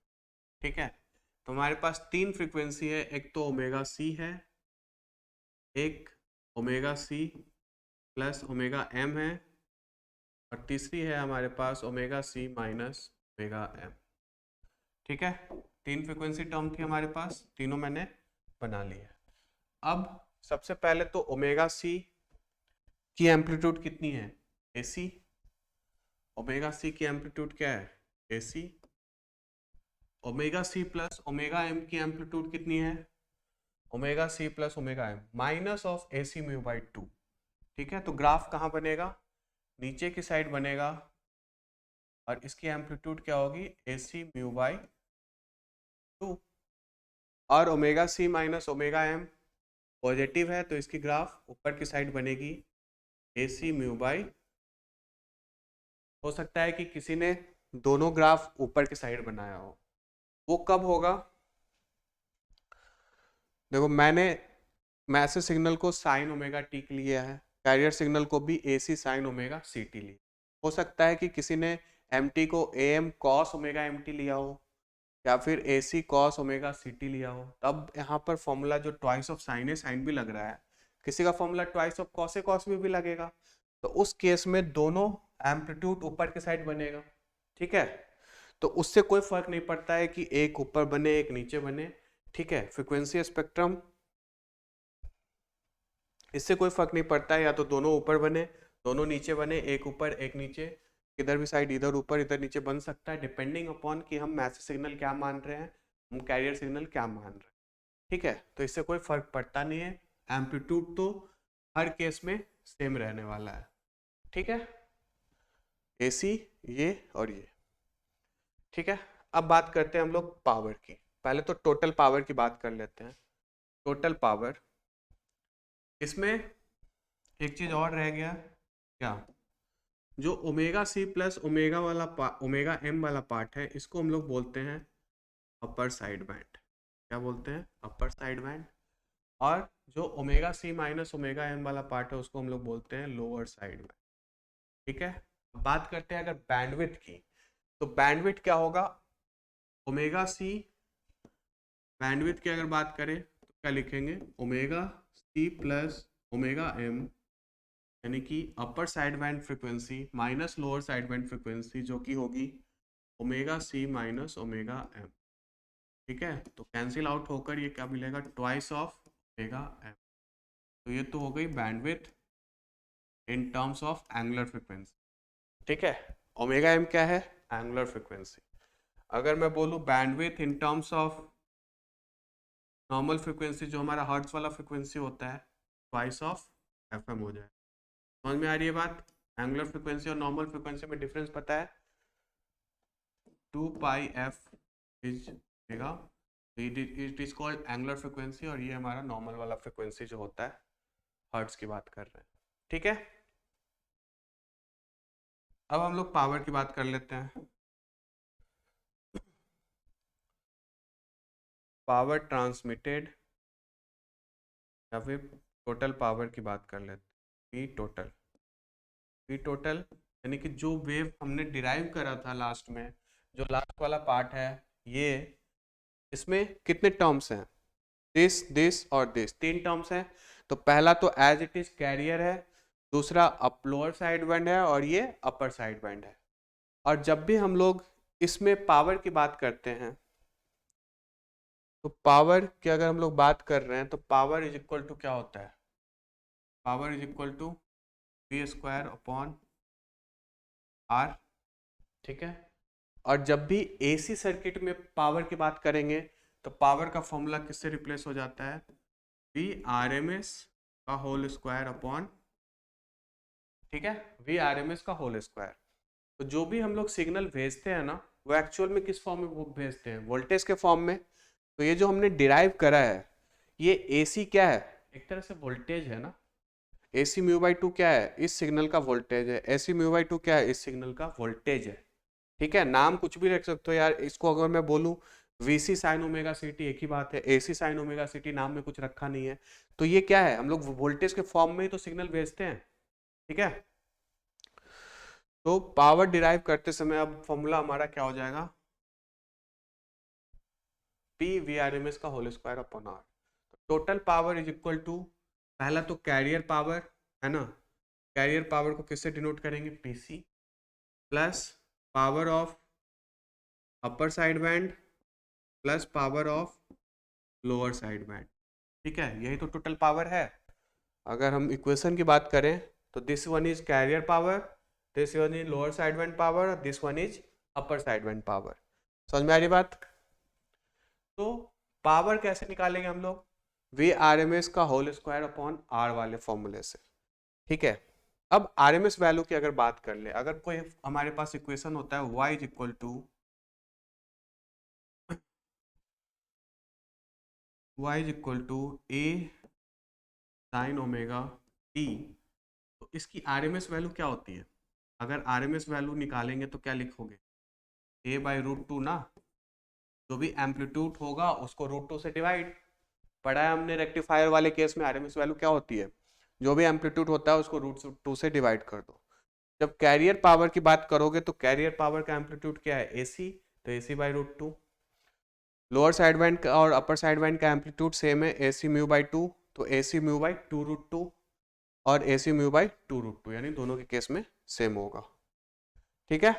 S1: ठीक है, तो हमारे पास 3 फ्रीक्वेंसी है, एक तो ओमेगा सी है, एक omega C plus omega M है, और तीसरी है हमारे पास omega C minus omega M. ठीक है, 3 फ्रीक्वेंसी टर्म थी हमारे पास, तीनों मैंने बना ली है। अब सबसे पहले तो ओमेगा सी की एम्पलीट्यूड कितनी है, एसी। ओमेगा सी की एम्पलीट्यूड क्या है, AC. Omega C plus omega M की एम्पलीट्यूड कितनी है, omega C plus omega M minus of A C mu by 2। ठीक है, तो ग्राफ कहाँ बनेगा, नीचे की साइड बनेगा, और इसकी एम्पलीट्यूड क्या होगी, ए सी म्यू बाई 2, और omega C minus omega M positive है, तो इसकी ग्राफ ऊपर की साइड बनेगी ए सी म्यू बाई। हो सकता है कि किसी ने दोनों ग्राफ ऊपर की साइड बनाया हो, वो कब होगा, देखो मैंने मैसेज सिग्नल को साइन ओमेगा टी लिया है, कैरियर सिग्नल को भी AC साइन ओमेगा CT लिया। हो सकता है कि किसी ने MT को AM cos ओमेगा MT लिया हो या फिर AC cos ओमेगा CT लिया हो, तब यहाँ पर फॉर्मूला जो ट्वाइस ऑफ साइन है, साइन भी लग रहा है, किसी का फॉर्मूला ट्वाइस ऑफ कॉस है, कॉस भी लगेगा, तो उस केस में दोनों एम्पलीट्यूड ऊपर के साइड बनेगा। ठीक है, तो उससे कोई फर्क नहीं पड़ता है कि एक ऊपर बने एक नीचे बने। ठीक है, फ्रीक्वेंसी स्पेक्ट्रम इससे कोई फर्क नहीं पड़ता है, या तो दोनों ऊपर बने दोनों नीचे बने, एक ऊपर एक नीचे, किधर भी साइड इधर ऊपर इधर नीचे बन सकता है, डिपेंडिंग अपॉन कि हम मैसेज सिग्नल क्या मान रहे हैं, हम कैरियर सिग्नल क्या मान रहे हैं। ठीक है, तो इससे कोई फर्क पड़ता नहीं है, एम्पलीट्यूड तो हर केस में सेम रहने वाला है। ठीक है, AC ये और ये। ठीक है, अब बात करते हैं हम लोग पावर की। पहले तो टोटल पावर की बात कर लेते हैं। टोटल पावर, इसमें एक चीज और रह गया क्या, जो ओमेगा C प्लस ओमेगा वाला ओमेगा M वाला पार्ट है, इसको हम लोग बोलते हैं अपर साइड बैंड। क्या बोलते हैं? अपर साइड बैंड। और जो omega C minus omega M वाला पार्ट है, उसको हम लोग बोलते हैं लोअर साइड बैंड। ठीक है, बात करते हैं अगर बैंडविड्थ की, तो बैंडविड्थ क्या होगा, ओमेगा C बैंडविड्थ की अगर बात करें तो क्या लिखेंगे, omega C plus omega M, यानी कि अपर side band frequency minus lower side band frequency, जो कि होगी omega C minus omega M। ठीक है, तो कैंसिल आउट होकर ये क्या मिलेगा, ट्वाइस ऑफ ओमेगा M। तो ये तो हो गई bandwidth in terms of angular frequency. ठीक है, ओमेगा M क्या है, एंगुलर फ्रीक्वेंसी। अगर मैं बोलूँ bandwidth in terms of normal frequency, जो हमारा हर्ट्ज वाला फ्रीक्वेंसी होता है, ट्वाइस ऑफ FM हो जाए। समझ में आ रही है बात? एंगुलर फ्रीक्वेंसी और नॉर्मल फ्रीक्वेंसी में डिफरेंस पता है, 2 पाई f is omega, it is called angular frequency, और ये हमारा नॉर्मल वाला फ्रीक्वेंसी जो होता है, हर्ट्ज की बात कर रहे हैं। ठीक है, अब हम लोग पावर की बात कर लेते हैं। पावर ट्रांसमिटेड, या फिर टोटल पावर की बात कर लेते हैं। पी टोटल यानी कि जो वेव हमने डिराइव करा था लास्ट में, जो लास्ट वाला पार्ट है ये, इसमें कितने टर्म्स हैं, दिस और दिस, 3 टर्म्स हैं। तो पहला तो एज इट इज कैरियर है, दूसरा लोअर साइड बैंड है, और ये अपर साइड बैंड है। और जब भी हम लोग इसमें पावर की बात करते हैं, तो पावर की अगर हम लोग बात कर रहे हैं, तो पावर इज इक्वल टू क्या होता है, power is equal to V square upon R। ठीक है, और जब भी AC सर्किट में पावर की बात करेंगे, तो पावर का फॉर्मूला किससे रिप्लेस हो जाता है, VRMS का होल स्क्वायर अपॉन, ठीक है, VRMS का होल स्क्वायर। तो जो भी हम लोग सिग्नल भेजते हैं ना, वो एक्चुअल में किस फॉर्म में वो भेजते हैं, वोल्टेज के फॉर्म में। तो ये जो हमने डिराइव करा है, ये AC क्या है, एक तरह से वोल्टेज है ना। AC म्यू बाई 2 क्या है, इस सिग्नल का वोल्टेज है। AC म्यू बाई 2 क्या है, इस सिग्नल का वोल्टेज है। ठीक है, नाम कुछ भी रख सकते हो यार, इसको अगर मैं बोलूं VC साइन ओमेगा CT, एक ही बात है, AC साइन ओमेगा CT, नाम में कुछ रखा नहीं है। तो ये क्या है, हम लोग वोल्टेज के फॉर्म में ही तो सिग्नल भेजते हैं। ठीक है, तो पावर डिराइव करते समय अब फॉर्मूला हमारा क्या हो जाएगा, P VRMS का whole square upon R। Total power is equal to, पहला तो कैरियर पावर है ना, कैरियर पावर को किससे डिनोट करेंगे, PC, plus power of upper side band plus power of lower side band. ठीक है, यही तो टोटल पावर है। अगर हम इक्वेशन की बात करें, तो this one is carrier power, this one is lower side band power, this one is upper side band power. समझ में आ रही बात? तो पावर कैसे निकालेंगे हम लोग, VRMS का होल स्क्वायर अपॉन R वाले फॉर्मूले से। ठीक है, अब RMS वैल्यू की अगर बात कर ले, अगर कोई हमारे पास इक्वेशन होता है y is equal to A sine omega t, तो इसकी RMS वैल्यू क्या होती है, अगर RMS वैल्यू निकालेंगे तो क्या लिखोगे, A बाई रूट 2 ना, जो भी एम्पलीट्यूड होगा उसको रूट 2 से डिवाइड। पढ़ा है हमने रेक्टिफायर वाले केस में RMS वैल्यू क्या होती है, जो भी एम्पलीट्यूड होता है उसको √2 से डिवाइड कर दो। जब कैरियर पावर की बात करोगे तो कैरियर पावर का एम्पलीट्यूड क्या है, AC, तो AC/√2। लोअर साइड बैंड और अपर साइड बैंड का एम्पलीट्यूड सेम है, AC μ/2, तो AC μ/2√2 और AC μ/2√2, यानी दोनों के केस में सेम होगा। ठीक है,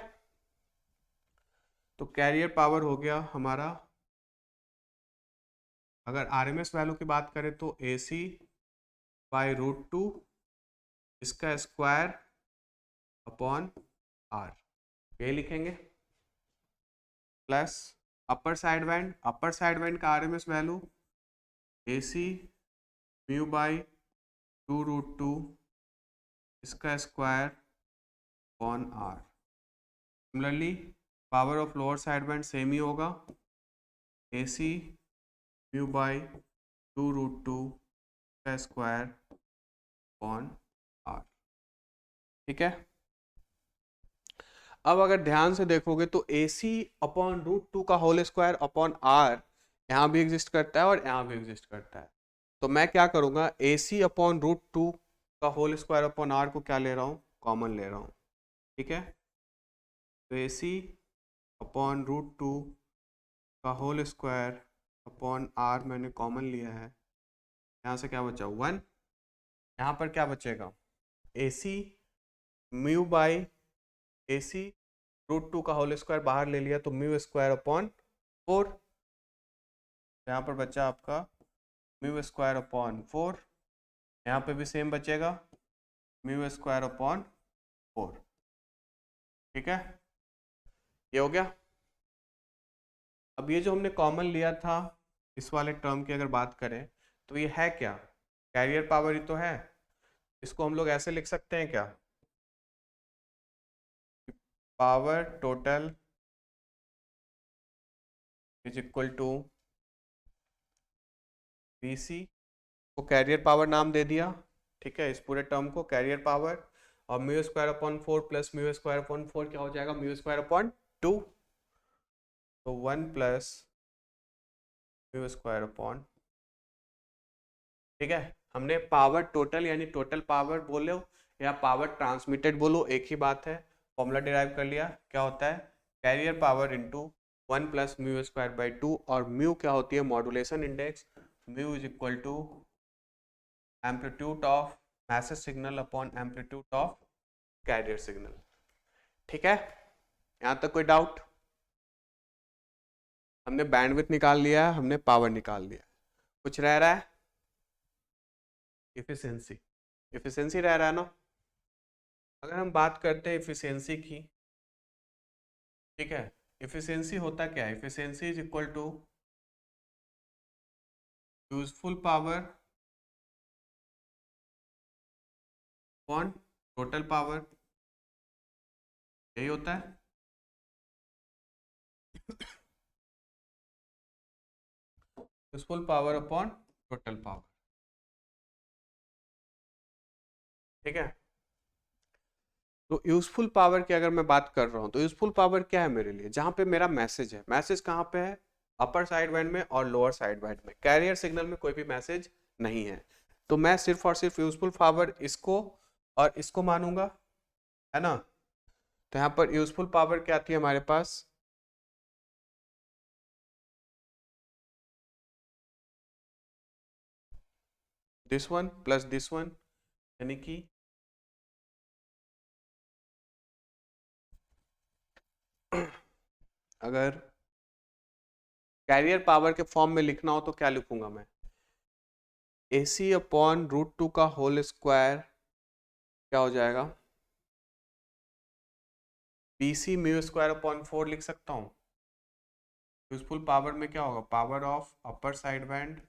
S1: तो कैरियर पावर हो गया हमारा, अगर RMS वैल्यू की बात करें तो AC/√2 इसका स्क्वायर अपॉन R, ये लिखेंगे, प्लस अपर साइड बैंड का RMS वैल्यू AC μ/2√2 इसका square upon R। Similarly power of lower side band same ही होगा, AC μ/2√2 का स्क्वायर अपॉन R। ठीक है, अब अगर ध्यान से देखोगे तो AC/√2 का होल स्क्वायर अपॉन R यहाँ भी एग्जिस्ट करता है और यहाँ भी एग्जिस्ट करता है। तो मैं क्या करूँगा, AC/√2 का होल स्क्वायर अपॉन R को क्या ले रहा हूँ, कॉमन ले रहा हूँ। ठीक है, तो AC/√2 का होल स्क्वायर अपॉन R मैंने कॉमन लिया है, यहाँ से क्या बचा 1, यहाँ पर क्या बचेगा AC μ/AC√2 का होल स्क्वायर बाहर ले लिया तो μ²/4, यहाँ पर बचा आपका μ²/4, यहाँ पे भी सेम बचेगा μ²/4। ठीक है, ये हो गया। अब ये जो हमने कॉमन लिया था इस वाले टर्म की अगर बात करें तो ये है क्या, कैरियर पावर ही तो है। इसको हम लोग ऐसे लिख सकते हैं क्या, power total is equal to BC को कैरियर पावर नाम दे दिया। ठीक है, इस पूरे टर्म को कैरियर पावर, और μ²/4 प्लस μ²/4 क्या हो जाएगा, μ²/2, तो 1 प्लस μ²/। ठीक है, हमने पावर टोटल यानी टोटल पावर बोलो या पावर ट्रांसमिटेड बोलो, एक ही बात है। फॉर्मूला डिराइव कर लिया, क्या होता है कैरियर पावर इंटू 1 प्लस μ²/2, और म्यू क्या होती है, modulation index, mu is equal to amplitude of message signal upon amplitude of carrier signal. ठीक है, यहाँ तक कोई डाउट? हमने बैंडविड्थ निकाल लिया है, हमने पावर निकाल लिया, कुछ रह रहा है, इफिशिएंसी रह रहा है ना। अगर हम बात करते हैं इफिशिएंसी की, ठीक है, इफिशिएंसी होता क्या है, efficiency is equal to useful power upon total power, यही होता है। Useful power upon total power. ठीक है, तो यूजफुल पावर की अगर मैं बात कर रहा हूं तो यूजफुल पावर क्या है मेरे लिए, जहां पे मेरा मैसेज है, मैसेज कहां पे है, अपर साइड बैंड में और लोअर साइड बैंड में, कैरियर सिग्नल में कोई भी मैसेज नहीं है, तो मैं सिर्फ और सिर्फ यूजफुल पावर इसको और इसको मानूंगा, है ना। तो यहाँ पर यूजफुल पावर क्या थी हमारे पास, this one plus this one, यानी कि अगर कैरियर पावर के फॉर्म में लिखना हो तो क्या लिखूंगा मैं, AC/√2 का होल स्क्वायर क्या हो जाएगा, BC μ²/4 लिख सकता हूँ। यूजफुल पावर में क्या होगा, power of upper side band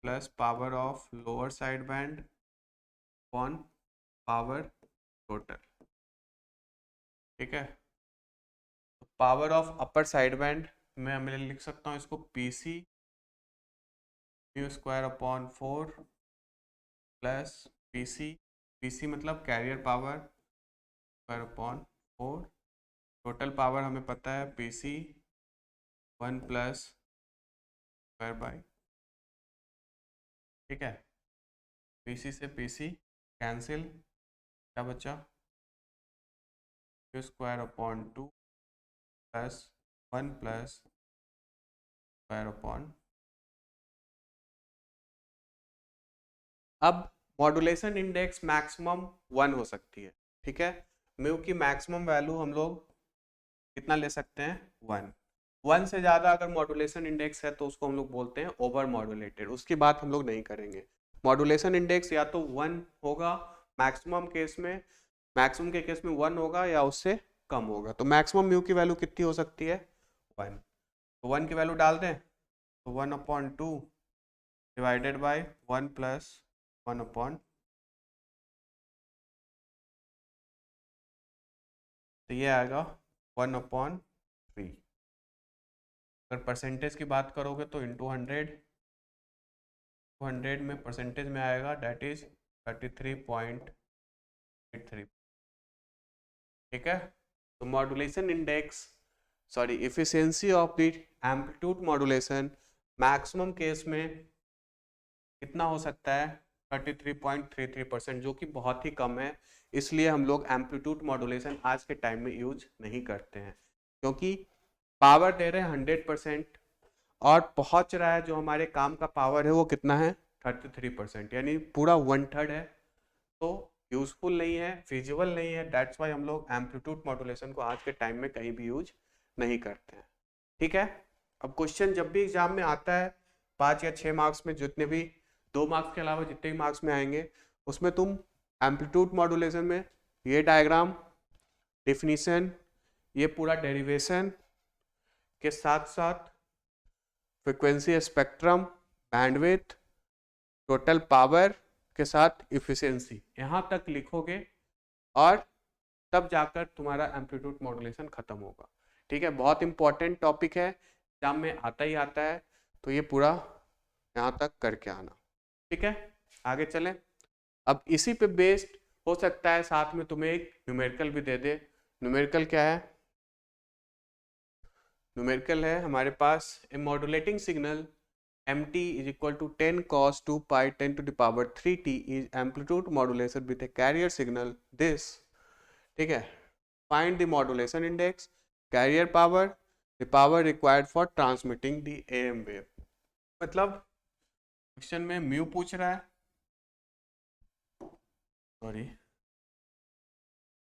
S1: plus power of lower side band upon power total. ठीक है, तो power of upper side band में मैं लिख सकता हूँ इसको PC μ²/4 प्लस PC मतलब कैरियर पावर ²/4, टोटल पावर हमें पता है PC 1 प्लस ²/। ठीक है, पीसी से पीसी कैंसिल, क्या बचा, Q square upon 2 plus 1 plus square upon. अब मॉड्यूलेशन इंडेक्स मैक्सिमम 1 हो सकती है, ठीक है। म्यू की मैक्सिमम वैल्यू हम लोग कितना ले सकते हैं, 1। 1 से ज़्यादा अगर मॉड्यूलेशन इंडेक्स है तो उसको हम लोग बोलते हैं ओवर मॉड्यूलेटेड, उसकी बात हम लोग नहीं करेंगे। मॉड्यूलेशन इंडेक्स या तो 1 होगा मैक्सिमम केस में, मैक्सिमम के केस में 1 होगा या उससे कम होगा। तो मैक्सिमम म्यू की वैल्यू कितनी हो सकती है, 1। तो 1 की वैल्यू डाल दें तो 1/2 डिवाइडेड बाई 1 प्लस 1/, तो ये आएगा 1/3। अगर परसेंटेज की बात करोगे तो इंटू 100, 100 में परसेंटेज में आएगा, डेट इज 33.83, ठीक है। तो modulation index, sorry efficiency of the amplitude modulation maximum case में कितना हो सकता है, 33.33%, जो कि बहुत ही कम है। इसलिए हम लोग एम्पलीट्यूड मॉड्यूलेशन आज के टाइम में यूज नहीं करते हैं, क्योंकि पावर दे रहे हैं 100% और पहुंच रहा है जो हमारे काम का पावर है वो कितना है, 33%, यानी पूरा 1/3 है। तो यूजफुल नहीं है, फिजिबल नहीं है, दैट्स वाई हम लोग एम्पलीट्यूड मॉड्यूलेशन को आज के टाइम में कहीं भी यूज नहीं करते हैं, ठीक है। अब क्वेश्चन जब भी एग्जाम में आता है 5 या 6 मार्क्स में, जितने भी 2 मार्क्स के अलावा जितने भी मार्क्स में आएंगे, उसमें तुम एम्पलीट्यूड मॉड्यूलेशन में ये डायग्राम, डिफिनीशन, ये पूरा डेरिवेशन के साथ साथ frequency spectrum, bandwidth, total power के साथ इफिशियंसी, यहाँ तक लिखोगे और तब जाकर तुम्हारा एम्पलीट्यूड मॉड्यूलेशन खत्म होगा, ठीक है। बहुत इंपॉर्टेंट टॉपिक है, एग्जाम में आता ही आता है, तो ये पूरा यहाँ तक करके आना, ठीक है। आगे चलें। अब इसी पे बेस्ड हो सकता है साथ में तुम्हें एक न्यूमेरिकल भी दे दे। न्यूमेरिकल क्या है, न्यूमेरिकल है हमारे पास a modulating signal mt is equal to 10 cos 2 pi 10 to the power 3t is amplitude modulation with a carrier signal this, ठीक है। find the modulation index, carrier power, the power required for transmitting the AM wave। मतलब question में mu पूछ रहा है, sorry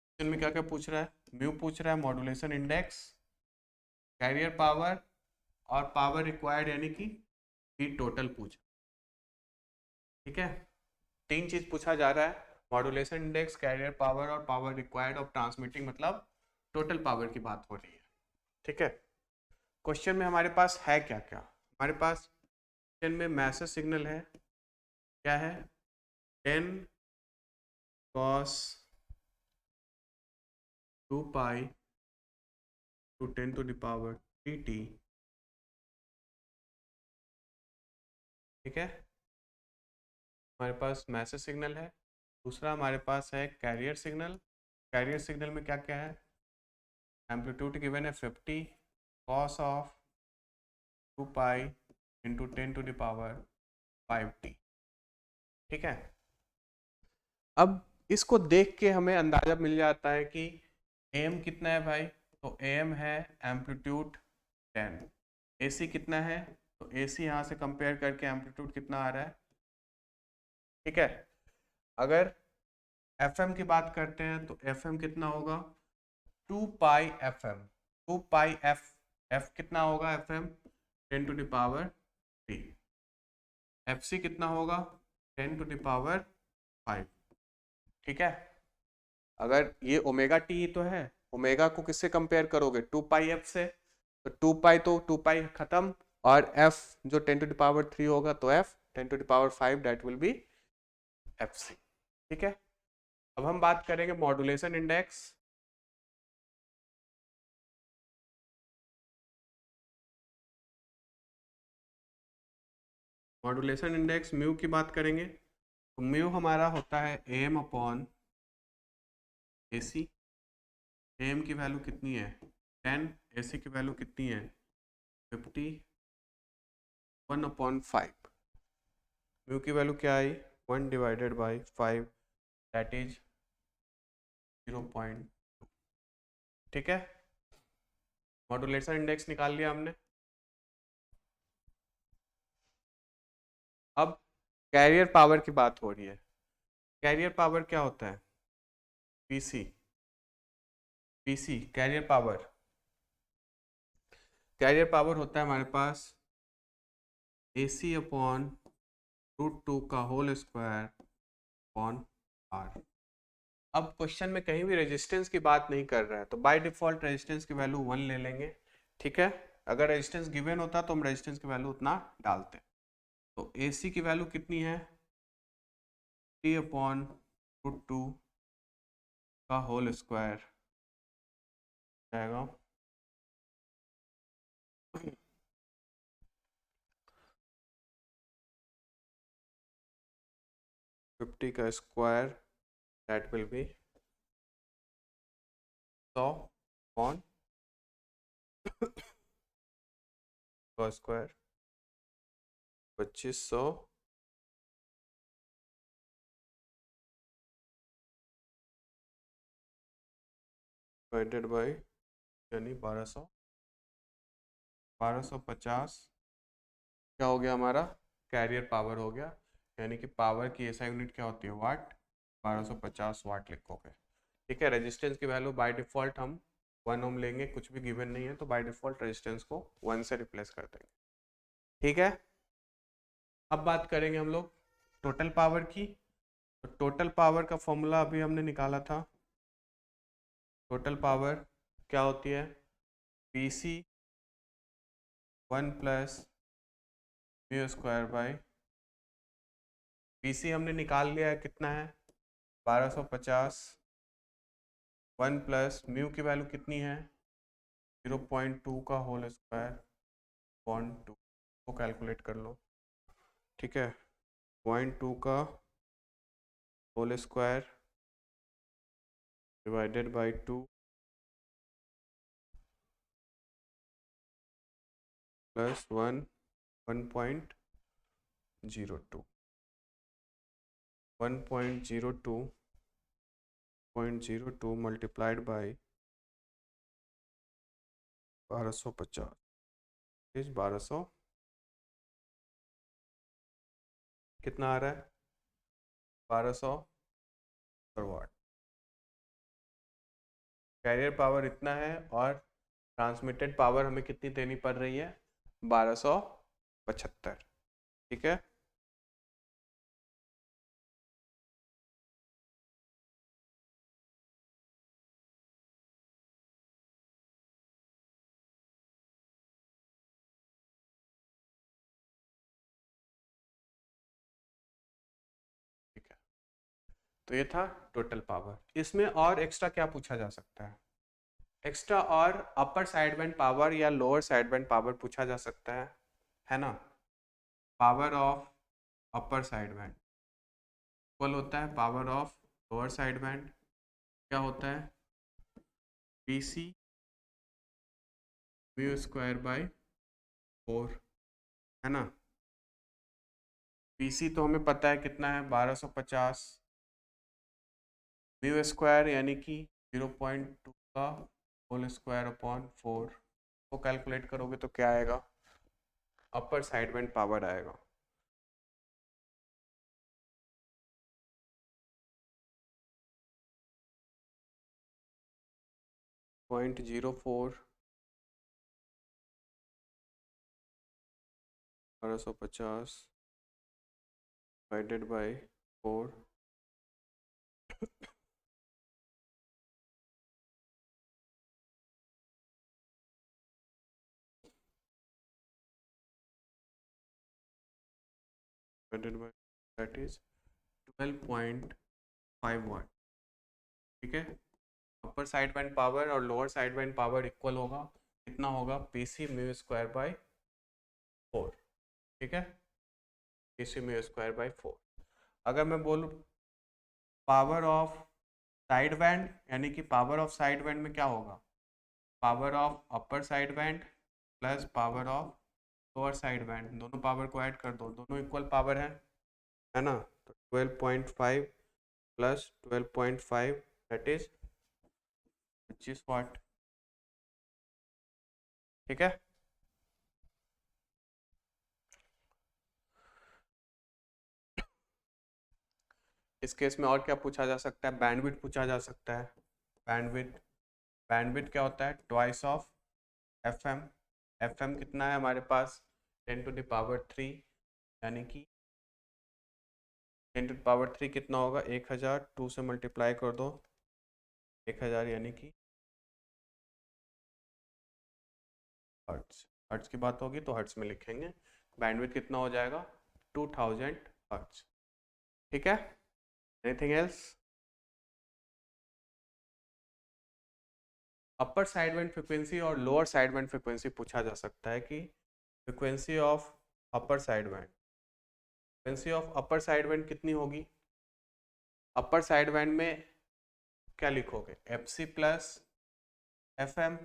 S1: question में क्या क्या पूछ रहा है, म्यू पूछ रहा है, मॉड्यूलेशन इंडेक्स, कैरियर पावर और पावर रिक्वायर्ड यानी कि टोटल पूछ, ठीक है। 3 चीज पूछा जा रहा है, मॉड्यूलेशन इंडेक्स, कैरियर पावर और पावर रिक्वायर्ड ऑफ ट्रांसमिटिंग, मतलब टोटल पावर की बात हो रही है, ठीक है। क्वेश्चन में हमारे पास है क्या क्या, हमारे पास क्वेश्चन में मैसेज सिग्नल है, क्या है, 10 cos 2 pi to 10 to the power 3t, ठीक है, हमारे पास मैसेज सिग्नल है। दूसरा हमारे पास है कैरियर सिग्नल, कैरियर सिग्नल में क्या क्या है, एम्पलीट्यूड गिवन है 50 cos of 2 pi into 10 to the power 5t, ठीक है। अब इसको देख के हमें अंदाजा मिल जाता है कि एम कितना है भाई, तो एम है एम्पलीट्यूड 10, एसी कितना है, तो एसी यहाँ से कंपेयर करके एम्पलीट्यूड कितना आ रहा है, ठीक है। अगर एफएम की बात करते हैं तो एफएम कितना होगा, 2 पाई एफएम, 2 पाई एफ कितना होगा FM, 10 to the power 3, FC कितना होगा, 10 to the power 5, ठीक है। अगर ये ओमेगा टी तो है, ओमेगा को किससे कंपेयर करोगे, 2 पाई एफ से, तो 2 पाई तो 2 पाई खत्म, और एफ जो 10 to the power 3 होगा तो F 10 to the power 5, that will be FC, ठीक है। अब हम बात करेंगे modulation index, modulation index mu की बात करेंगे, तो म्यू हमारा होता है एम अपॉन एसी, एम की वैल्यू कितनी है 10, एसी की वैल्यू कितनी है 50, 1/5, म्यू की वैल्यू क्या आई 1 डिवाइडेड बाई 5 दैट इज 0.2। ठीक है, मॉड्यूलेशन इंडेक्स निकाल लिया हमने। अब कैरियर पावर की बात हो रही है। कैरियर पावर क्या होता है? PC. PC carrier power, carrier power होता है हमारे पास AC अपॉन √2 का होल स्क्वायर अपॉन R। अब क्वेश्चन में कहीं भी रेजिस्टेंस की बात नहीं कर रहा है, तो बाय डिफॉल्ट रेजिस्टेंस की वैल्यू 1 ले लेंगे। ठीक है, अगर रेजिस्टेंस गिवन होता तो हम रेजिस्टेंस की वैल्यू उतना डालते। तो AC की वैल्यू कितनी है? 3 अपॉन √2 का होल स्क्वायर आएगा 50 का square that will be 100 upon का स्क्वायर 2500 डिवाइडेड बाई यानी 1250 क्या हो गया हमारा? कैरियर पावर हो गया। यानी कि पावर की ऐसा यूनिट क्या होती है? वाट। 1250 वाट लिखोगे। ठीक है, रेजिस्टेंस की वैल्यू बाय डिफॉल्ट हम 1 ओम लेंगे, कुछ भी गिवन नहीं है तो बाय डिफॉल्ट रेजिस्टेंस को 1 से रिप्लेस कर देंगे। ठीक है, अब बात करेंगे हम लोग टोटल पावर की। तो टोटल पावर का फॉर्मूला अभी हमने निकाला था। टोटल पावर क्या होती है? PC 1 plus mu square by, PC हमने निकाल लिया है, कितना है? 1250। 1 प्लस म्यू की वैल्यू कितनी है? 0.2 का होल स्क्वायर अपॉन 2 को कैलकुलेट कर लो। ठीक है, 0.2 का whole square divided by 2 plus 1.02 1.02 multiplied by 1250 is 1200 कितना आ रहा है? 1200 पर वाट। कैरियर पावर इतना है और ट्रांसमिटेड पावर हमें कितनी देनी पड़ रही है? 1275। ठीक है, ठीक है, तो ये था टोटल पावर। इसमें और एक्स्ट्रा क्या पूछा जा सकता है? एक्स्ट्रा और अपर साइड बैंड पावर या लोअर साइड बैंड पावर पूछा जा सकता है ना? Power of upper side band equal होता है power of lower side band, क्या होता है? PC म्यू स्क्वायर बाई 4, है ना? PC तो हमें पता है कितना है, 1250। म्यू स्क्वायर यानी कि 0.2 का होल स्क्वायर अपॉन 4 को कैलकुलेट करोगे तो क्या आएगा? अपर साइड बैंड पावर आएगा। Point 04 1250 divided by 4 divided by that is 12.5 वाट। ठीक है, अपर साइड बैंड पावर और lower side band power equal होगा, कितना होगा? PC mu square by 4। ठीक है, PC म्यू स्क्वायर बाई 4। अगर मैं बोलूँ पावर ऑफ साइड बैंड, यानी कि पावर ऑफ साइड बैंड में क्या होगा? Power of upper side band plus power of lower side band, दोनों पावर को ऐड कर दो, दोनों इक्वल पावर है ना? तो 12.5 प्लस 12.5 दैट इज 25 वाट। ठीक है, इस केस में और क्या पूछा जा सकता है, बैंडविड्थ पूछा जा सकता है। बैंडविड्थ, बैंडविड्थ क्या होता है, ट्वाइस ऑफ एफएम। एफएम कितना है हमारे पास, 10⁻³ यानी कि 10⁻³ कितना होगा, 1000, 2 से मल्टीप्लाई कर दो, 1000 यानी कि हर्ट्ज। हर्ट्ज की बात होगी तो हर्ट्ज में लिखेंगे। बैंडविड्थ कितना हो जाएगा, 2000 हर्ट्ज। ठीक है, anything else? Upper side band frequency और लोअर साइड बैंड फ्रिक्वेंसी पूछा जा सकता है कि frequency of upper side band, frequency of upper side band कितनी होगी। अपर साइड बैंड में क्या लिखोगे, F C plus F M.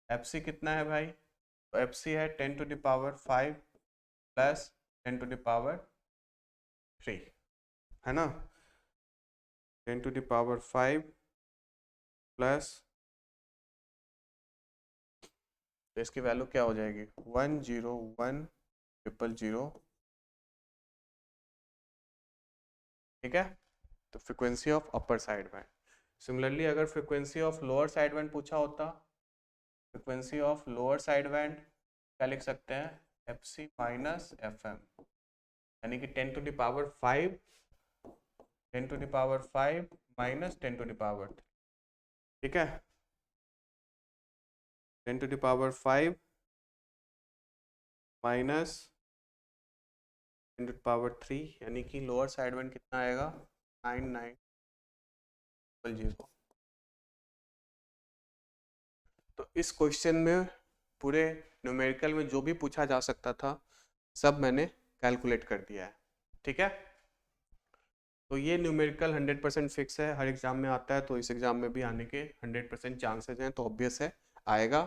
S1: F C कितना है भाई, तो एफ सी है 10⁵ प्लस 10⁻³ है ना, 10⁵ प्लस, तो इसकी वैल्यू क्या हो जाएगी, 101,000। ठीक है, तो frequency of upper side band. Similarly अगर frequency of lower side band पूछा होता, frequency of lower side band क्या लिख सकते हैं, F C minus F M, यानी कि 10⁵ माइनस 10⁵। ठीक है, 10⁵ माइनस 10⁻³ यानी कि लोअर साइड बैंड कितना आएगा, 9900। तो इस क्वेश्चन में पूरे न्यूमेरिकल में जो भी पूछा जा सकता था सब मैंने कैलकुलेट कर दिया है। ठीक है, तो ये न्यूमेरिकल 100% फिक्स है, हर एग्जाम में आता है, तो इस एग्जाम में भी आने के 100% चांसेस हैं, तो ऑब्वियस है आएगा।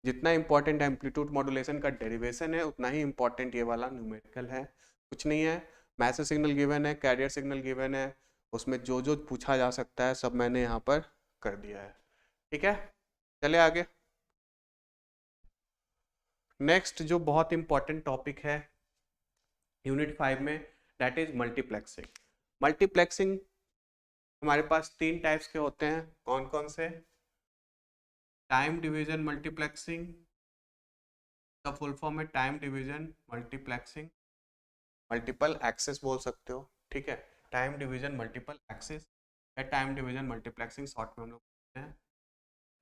S1: जितना इंपॉर्टेंट एम्पलीट्यूड मॉड्यूलेशन का डेरिवेशन है उतना ही इंपॉर्टेंट ये वाला न्यूमेरिकल है। कुछ नहीं है, मैसेज सिग्नल गिवन है, कैरियर सिग्नल गिवन है, उसमें जो जो पूछा जा सकता है सब मैंने यहाँ पर कर दिया है। ठीक है, चले आगे। नेक्स्ट जो बहुत इंपॉर्टेंट टॉपिक है यूनिट 5 में, दैट इज मल्टीप्लेक्सिंग। मल्टीप्लेक्सिंग हमारे पास 3 टाइप्स के होते हैं, कौन कौन से, टाइम डिवीजन मल्टीप्लेक्सिंग, का फुल फॉर्म है time division multiplexing, multiple access बोल सकते हो। ठीक है, टाइम डिवीजन मल्टीपल एक्सेस या टाइम डिवीजन मल्टीप्लेक्सिंग शॉर्ट में हम लोग बोलते हैं।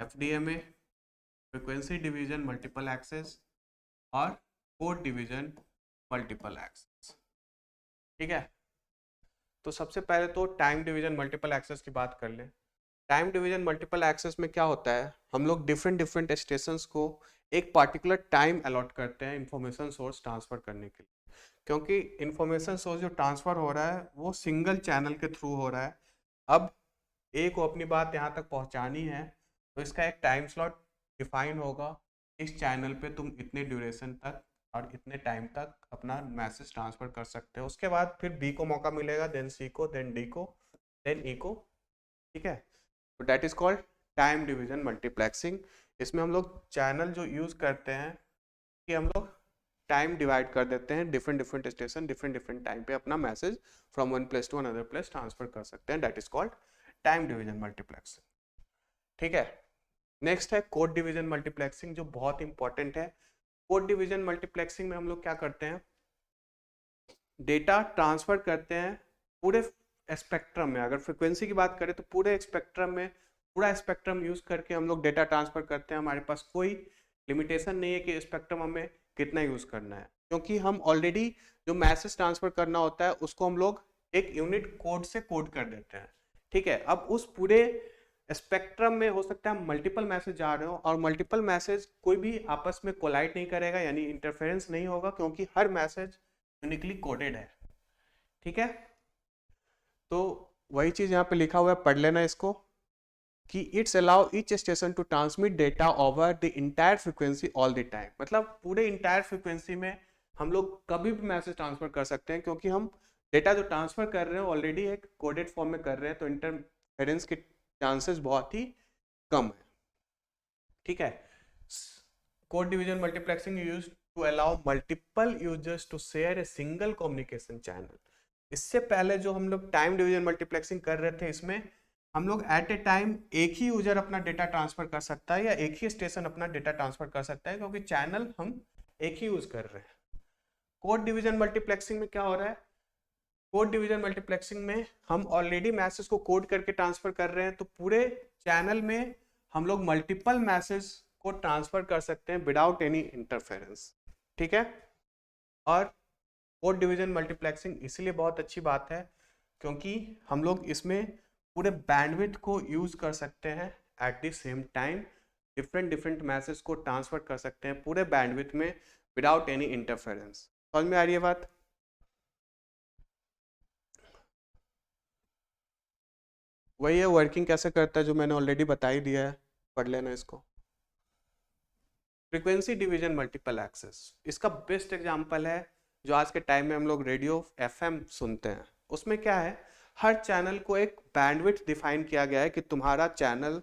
S1: FDMA, frequency division multiple access और कोड डिवीजन मल्टीपल एक्सेस। ठीक है, तो सबसे पहले तो टाइम डिवीजन मल्टीपल एक्सेस की बात कर लें। टाइम डिवीजन मल्टीपल एक्सेस में क्या होता है, हम लोग डिफरेंट डिफरेंट स्टेशंस को एक पार्टिकुलर टाइम अलॉट करते हैं इंफॉर्मेशन सोर्स ट्रांसफर करने के लिए, क्योंकि इंफॉर्मेशन सोर्स जो ट्रांसफर हो रहा है वो सिंगल चैनल के थ्रू हो रहा है। अब ए को अपनी बात यहाँ तक पहुँचानी है तो इसका एक टाइम स्लॉट डिफाइन होगा, इस चैनल पे तुम इतने ड्यूरेशन तक और इतने टाइम तक अपना मैसेज ट्रांसफर कर सकते हो। उसके बाद फिर बी को मौका मिलेगा, देन सी को, देन डी को, देन ई को। ठीक है, तो that is called time division multiplexing. इसमें हम लोग चैनल जो यूज करते हैं कि हम लोग टाइम डिवाइड कर देते हैं, different different station different different time पे अपना message from one place to another place transfer कर सकते हैं, that is called time division multiplexing. ठीक है, नेक्स्ट है कोड डिवीजन मल्टीप्लेक्सिंग, जो बहुत इंपॉर्टेंट है। कोड डिवीजन मल्टीप्लेक्सिंग में हम लोग क्या करते हैं, डेटा ट्रांसफर करते हैं पूरे स्पेक्ट्रम में। अगर फ्रिक्वेंसी की बात करें तो पूरे स्पेक्ट्रम में, पूरा स्पेक्ट्रम यूज करके हम लोग डेटा ट्रांसफर करते हैं। हमारे पास कोई लिमिटेशन नहीं है कि स्पेक्ट्रम हमें कितना यूज करना है, क्योंकि हम ऑलरेडी जो मैसेज ट्रांसफर करना होता है उसको हम लोग एक यूनिट कोड से कोड कर देते हैं। ठीक है, अब उस पूरे स्पेक्ट्रम में हो सकता है मल्टीपल मैसेज आ रहे हो और मल्टीपल मैसेज कोई भी आपस में कोलाइड नहीं करेगा, यानी इंटरफेरेंस नहीं होगा, क्योंकि हर मैसेज यूनिकली कोडेड है। ठीक है, तो वही चीज यहाँ पे लिखा हुआ है, पढ़ लेना इसको कि it's allow each station to transmit data over the entire frequency all the time. मतलब पूरे इंटायर फ्रीक्वेंसी में हम लोग कभी भी मैसेज ट्रांसफर कर सकते हैं, क्योंकि हम डेटा जो ट्रांसफर कर रहे हैं ऑलरेडी एक कोडेड फॉर्म में कर रहे हैं, तो इंटरफेरेंस के चांसेस बहुत ही कम है। ठीक है, code division multiplexing used to allow multiple users to share a single communication channel. इससे पहले जो हम लोग टाइम डिवीजन मल्टीप्लेक्सिंग कर रहे थे, इसमें हम लोग एट ए टाइम एक ही यूजर अपना डेटा ट्रांसफर कर सकता है या एक ही स्टेशन अपना डेटा ट्रांसफर कर सकता है, क्योंकि चैनल हम एक ही यूज कर रहे हैं। कोड डिवीजन मल्टीप्लेक्सिंग में क्या हो रहा है, कोड डिवीजन मल्टीप्लेक्सिंग में हम ऑलरेडी मैसेज को कोड करके ट्रांसफर कर रहे हैं, तो पूरे चैनल में हम लोग मल्टीपल मैसेज को ट्रांसफर कर सकते हैं विदाउट एनी इंटरफेरेंस। ठीक है, और कोड डिवीजन मल्टीप्लेक्सिंग इसलिए बहुत अच्छी बात है क्योंकि हम लोग इसमें पूरे बैंडविड्थ को यूज कर सकते हैं at the same time, different message को ट्रांसफर कर सकते हैं पूरे बैंडविड्थ में विदाउट एनी इंटरफेरेंस। समझ में आ रही है बात? वही है, वर्किंग कैसे करता है जो मैंने ऑलरेडी बता ही दिया है, पढ़ लेना इसको। फ्रीक्वेंसी डिवीजन मल्टीपल एक्सेस, इसका बेस्ट एग्जांपल है जो आज के टाइम में हम लोग रेडियो एफएम सुनते हैं। उसमें क्या है, हर चैनल को एक बैंडविड्थ डिफाइन किया गया है कि तुम्हारा चैनल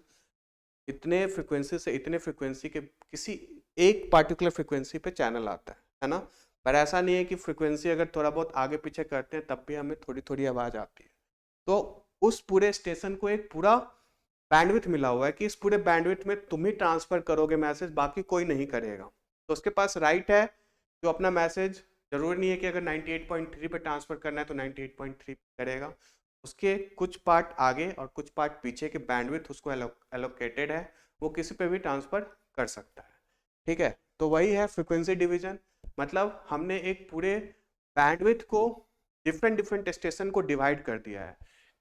S1: इतने फ्रीक्वेंसी से इतने फ्रीक्वेंसी के किसी एक पार्टिकुलर फ्रीक्वेंसी पे चैनल आता है ना। पर ऐसा नहीं है कि फ्रीक्वेंसी अगर थोड़ा बहुत आगे पीछे करते हैं तब भी हमें थोड़ी थोड़ी आवाज आती है। तो उस पूरे स्टेशन को एक पूरा बैंडविड्थ मिला हुआ है कि इस पूरे बैंडविड्थ में तुम ही ट्रांसफर करोगे मैसेज, बाकी कोई नहीं करेगा। तो उसके पास राइट है जो अपना मैसेज, जरूरी नहीं है कि अगर 98.3 पे ट्रांसफर करना है तो 98.3 करेगा, उसके कुछ पार्ट आगे और कुछ पार्ट पीछे के बैंडविड्थ उसको एलोकेटेड है, वो किसी पे भी ट्रांसफर कर सकता है। ठीक है, तो वही है फ्रीक्वेंसी डिवीजन, मतलब हमने एक पूरे बैंडविड्थ को डिफरेंट स्टेशन को डिवाइड कर दिया है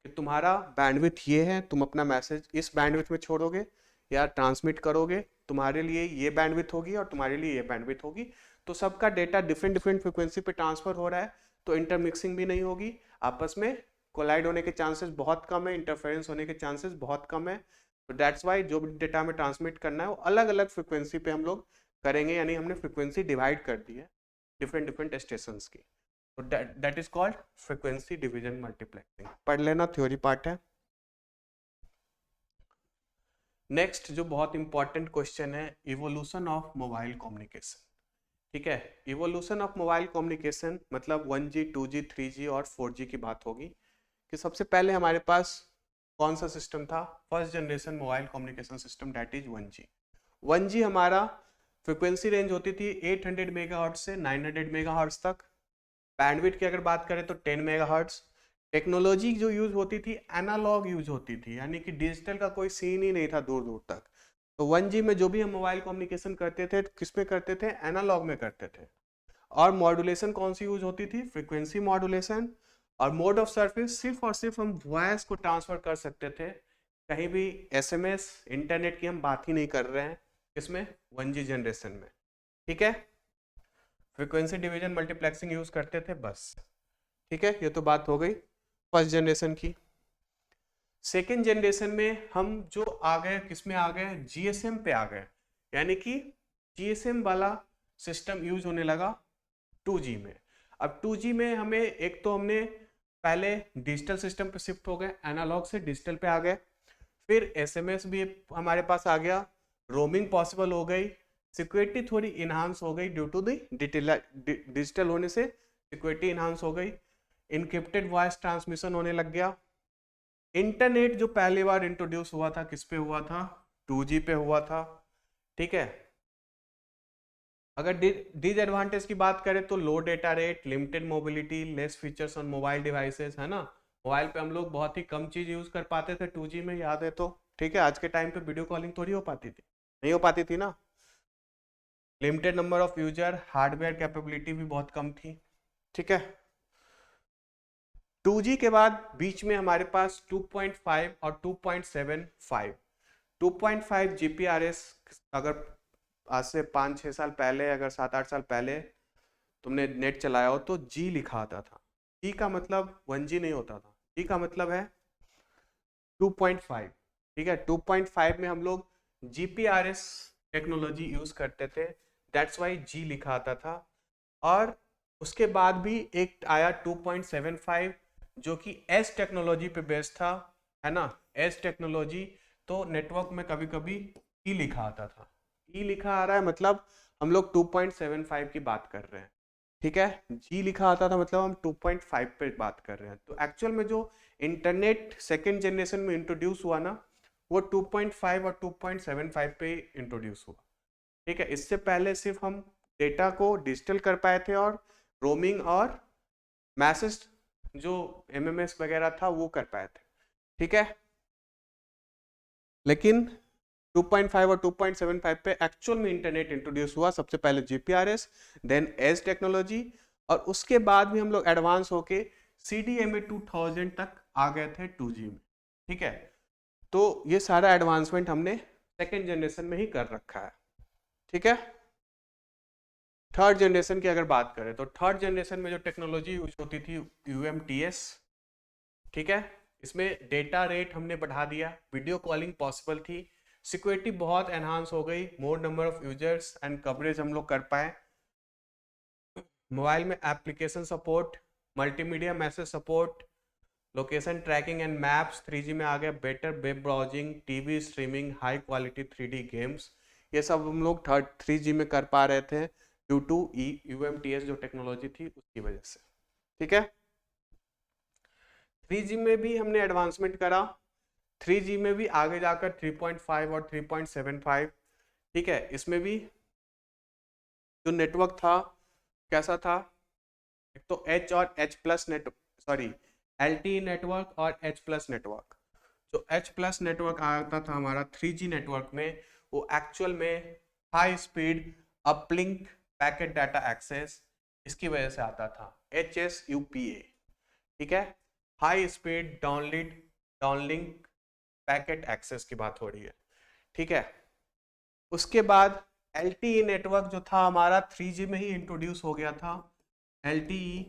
S1: कि तुम्हारा बैंडविड्थ ये है, तुम अपना मैसेज इस बैंडविड्थ में छोड़ोगे या ट्रांसमिट करोगे, तुम्हारे लिए ये बैंडविड्थ होगी और तुम्हारे लिए ये बैंडविड्थ होगी। तो सबका डेटा डिफरेंट फ्रीक्वेंसी पे ट्रांसफर हो रहा है, तो इंटरमिक्सिंग भी नहीं होगी, आपस में कोलाइड होने के चांसेस बहुत कम है, इंटरफेरेंस होने के चांसेस बहुत कम है। तो दैट्स वाई जो भी डेटा हमें ट्रांसमिट करना है वो अलग अलग फ्रिक्वेंसी पे हम लोग करेंगे, यानी हमने फ्रिक्वेंसी डिवाइड कर दी है डिफरेंट स्टेशंस की। तो that is called frequency division multiplexing. पढ़ लेना, थ्योरी पार्ट है। नेक्स्ट जो बहुत इंपॉर्टेंट क्वेश्चन है, इवोल्यूशन ऑफ मोबाइल कम्युनिकेशन। ठीक है, इवोल्यूशन ऑफ मोबाइल कम्युनिकेशन मतलब 1G 2G 3G और 4G की बात होगी कि सबसे पहले हमारे पास कौन सा सिस्टम था, first generation mobile communication system, that is 1G। 1G हमारा फ्रिक्वेंसी रेंज होती थी 800 मेगाहर्ट्ज से 900 मेगाहर्ट्ज तक। बैंडविड्थ की अगर बात करें तो 10 मेगाहर्ट्ज। टेक्नोलॉजी जो यूज होती थी एनालॉग यूज होती थी, यानी कि डिजिटल का कोई सीन ही नहीं था दूर दूर तक। तो 1G में जो भी हम मोबाइल कम्युनिकेशन करते थे किस में करते थे, एनालॉग में करते थे। और मॉड्यूलेशन कौन सी यूज होती थी, फ्रीक्वेंसी मॉड्यूलेशन। और मोड ऑफ सर्विस सिर्फ और सिर्फ हम वॉइस को ट्रांसफर कर सकते थे, कहीं भी एसएमएस इंटरनेट की हम बात ही नहीं कर रहे हैं इसमें 1G जनरेशन में। ठीक है, फ्रीक्वेंसी डिवीजन मल्टीप्लेक्सिंग यूज करते थे बस। ठीक है, ये तो बात हो गई फर्स्ट जनरेशन की। सेकेंड जनरेशन में हम जो आ गए किस में आ गए, जीएसएम पे आ गए, यानी कि जीएसएम वाला सिस्टम यूज होने लगा 2G में। अब 2G में हमें एक तो हमने पहले डिजिटल सिस्टम पे शिफ्ट हो गए, एनालॉग से डिजिटल पे आ गए, फिर एसएमएस भी हमारे पास आ गया, रोमिंग पॉसिबल हो गई, सिक्योरिटी थोड़ी इन्हांस हो गई ड्यू टू द डिजिटल होने से सिक्योरिटी इन्हांस हो गई, इनक्रिप्टेड वॉइस ट्रांसमिशन होने लग गया। इंटरनेट जो पहली बार इंट्रोड्यूस हुआ था किस पे हुआ था, 2G पे हुआ था। ठीक है, अगर डिसएडवांटेज की बात करें तो low data rate, limited mobility, less features on mobile devices, है ना। मोबाइल पे हम लोग बहुत ही कम चीज यूज कर पाते थे 2G में, याद है तो। ठीक है, आज के टाइम पे वीडियो कॉलिंग थोड़ी हो पाती थी, नहीं हो पाती थी ना। Limited number of user, hardware capability भी बहुत कम थी। ठीक है, 2G के बाद बीच में हमारे पास 2.5 और 2.75, 2.5 GPRS। अगर आज से 5-6 साल पहले, अगर 7-8 साल पहले तुमने नेट चलाया हो तो G लिखा आता था। G का मतलब 1G नहीं होता था, G का मतलब है 2.5। ठीक है, 2.5 में हम लोग GPRS टेक्नोलॉजी यूज करते थे, दैट्स वाई G लिखा आता था। और उसके बाद भी एक आया 2.75 जो कि एस टेक्नोलॉजी पे बेस्ड था, है ना, एस टेक्नोलॉजी। तो नेटवर्क में कभी कभी ई लिखा आता था, ई लिखा आ रहा है मतलब हम लोग 2.75 की बात कर रहे हैं, ठीक है। जी लिखा आता था मतलब हम 2.5 पे बात कर रहे हैं। तो एक्चुअल में जो इंटरनेट सेकेंड जनरेशन में इंट्रोड्यूस हुआ ना, वो 2.5 और 2.75 पे इंट्रोड्यूस हुआ, ठीक है। इससे पहले सिर्फ हम डेटा को डिजिटल कर पाए थे और रोमिंग और मैसेज जो एमएमएस वगैरह था वो कर पाए थे, ठीक है। लेकिन 2.5 और 2.75 पे एक्चुअल में इंटरनेट इंट्रोड्यूस हुआ, सबसे पहले जीपीआरएस, देन एज टेक्नोलॉजी, और उसके बाद भी हम लोग एडवांस होके सीडीएमए 2000 तक आ गए थे 2G में, ठीक है। तो ये सारा एडवांसमेंट हमने सेकेंड जनरेशन में ही कर रखा है, ठीक है। थर्ड जनरेशन की अगर बात करें तो थर्ड जनरेशन में जो टेक्नोलॉजी यूज होती थी यूएमटीएस, ठीक है। इसमें डेटा रेट हमने बढ़ा दिया, वीडियो कॉलिंग पॉसिबल थी, सिक्योरिटी बहुत एनहांस हो गई, मोर number of users and coverage हम लोग कर पाए, मोबाइल में application support, multimedia message support, location tracking and maps 3G में आ गया, better web browsing, TV streaming, high quality 3D games, ये सब हम लोग 3G में कर पा रहे थे ड्यू टू यूएमटीएस जो टेक्नोलॉजी थी उसकी वजह से, ठीक है। 3G में भी हमने एडवांसमेंट करा, 3G में भी आगे जाकर 3.5 और 3.75, ठीक है। इसमें भी जो नेटवर्क था कैसा था, एक तो H और H+ net, sorry LTE network और H+ नेटवर्क। जो H+ नेटवर्क आता था हमारा 3G नेटवर्क में, वो एक्चुअल में high speed uplink packet data access, इसकी वजह से आता था HSUPA, ठीक है, high speed downlink packet access की बात हो रही है, ठीक है। उसके बाद LTE नेटवर्क जो था हमारा 3G में ही इंट्रोड्यूस हो गया था, LTE,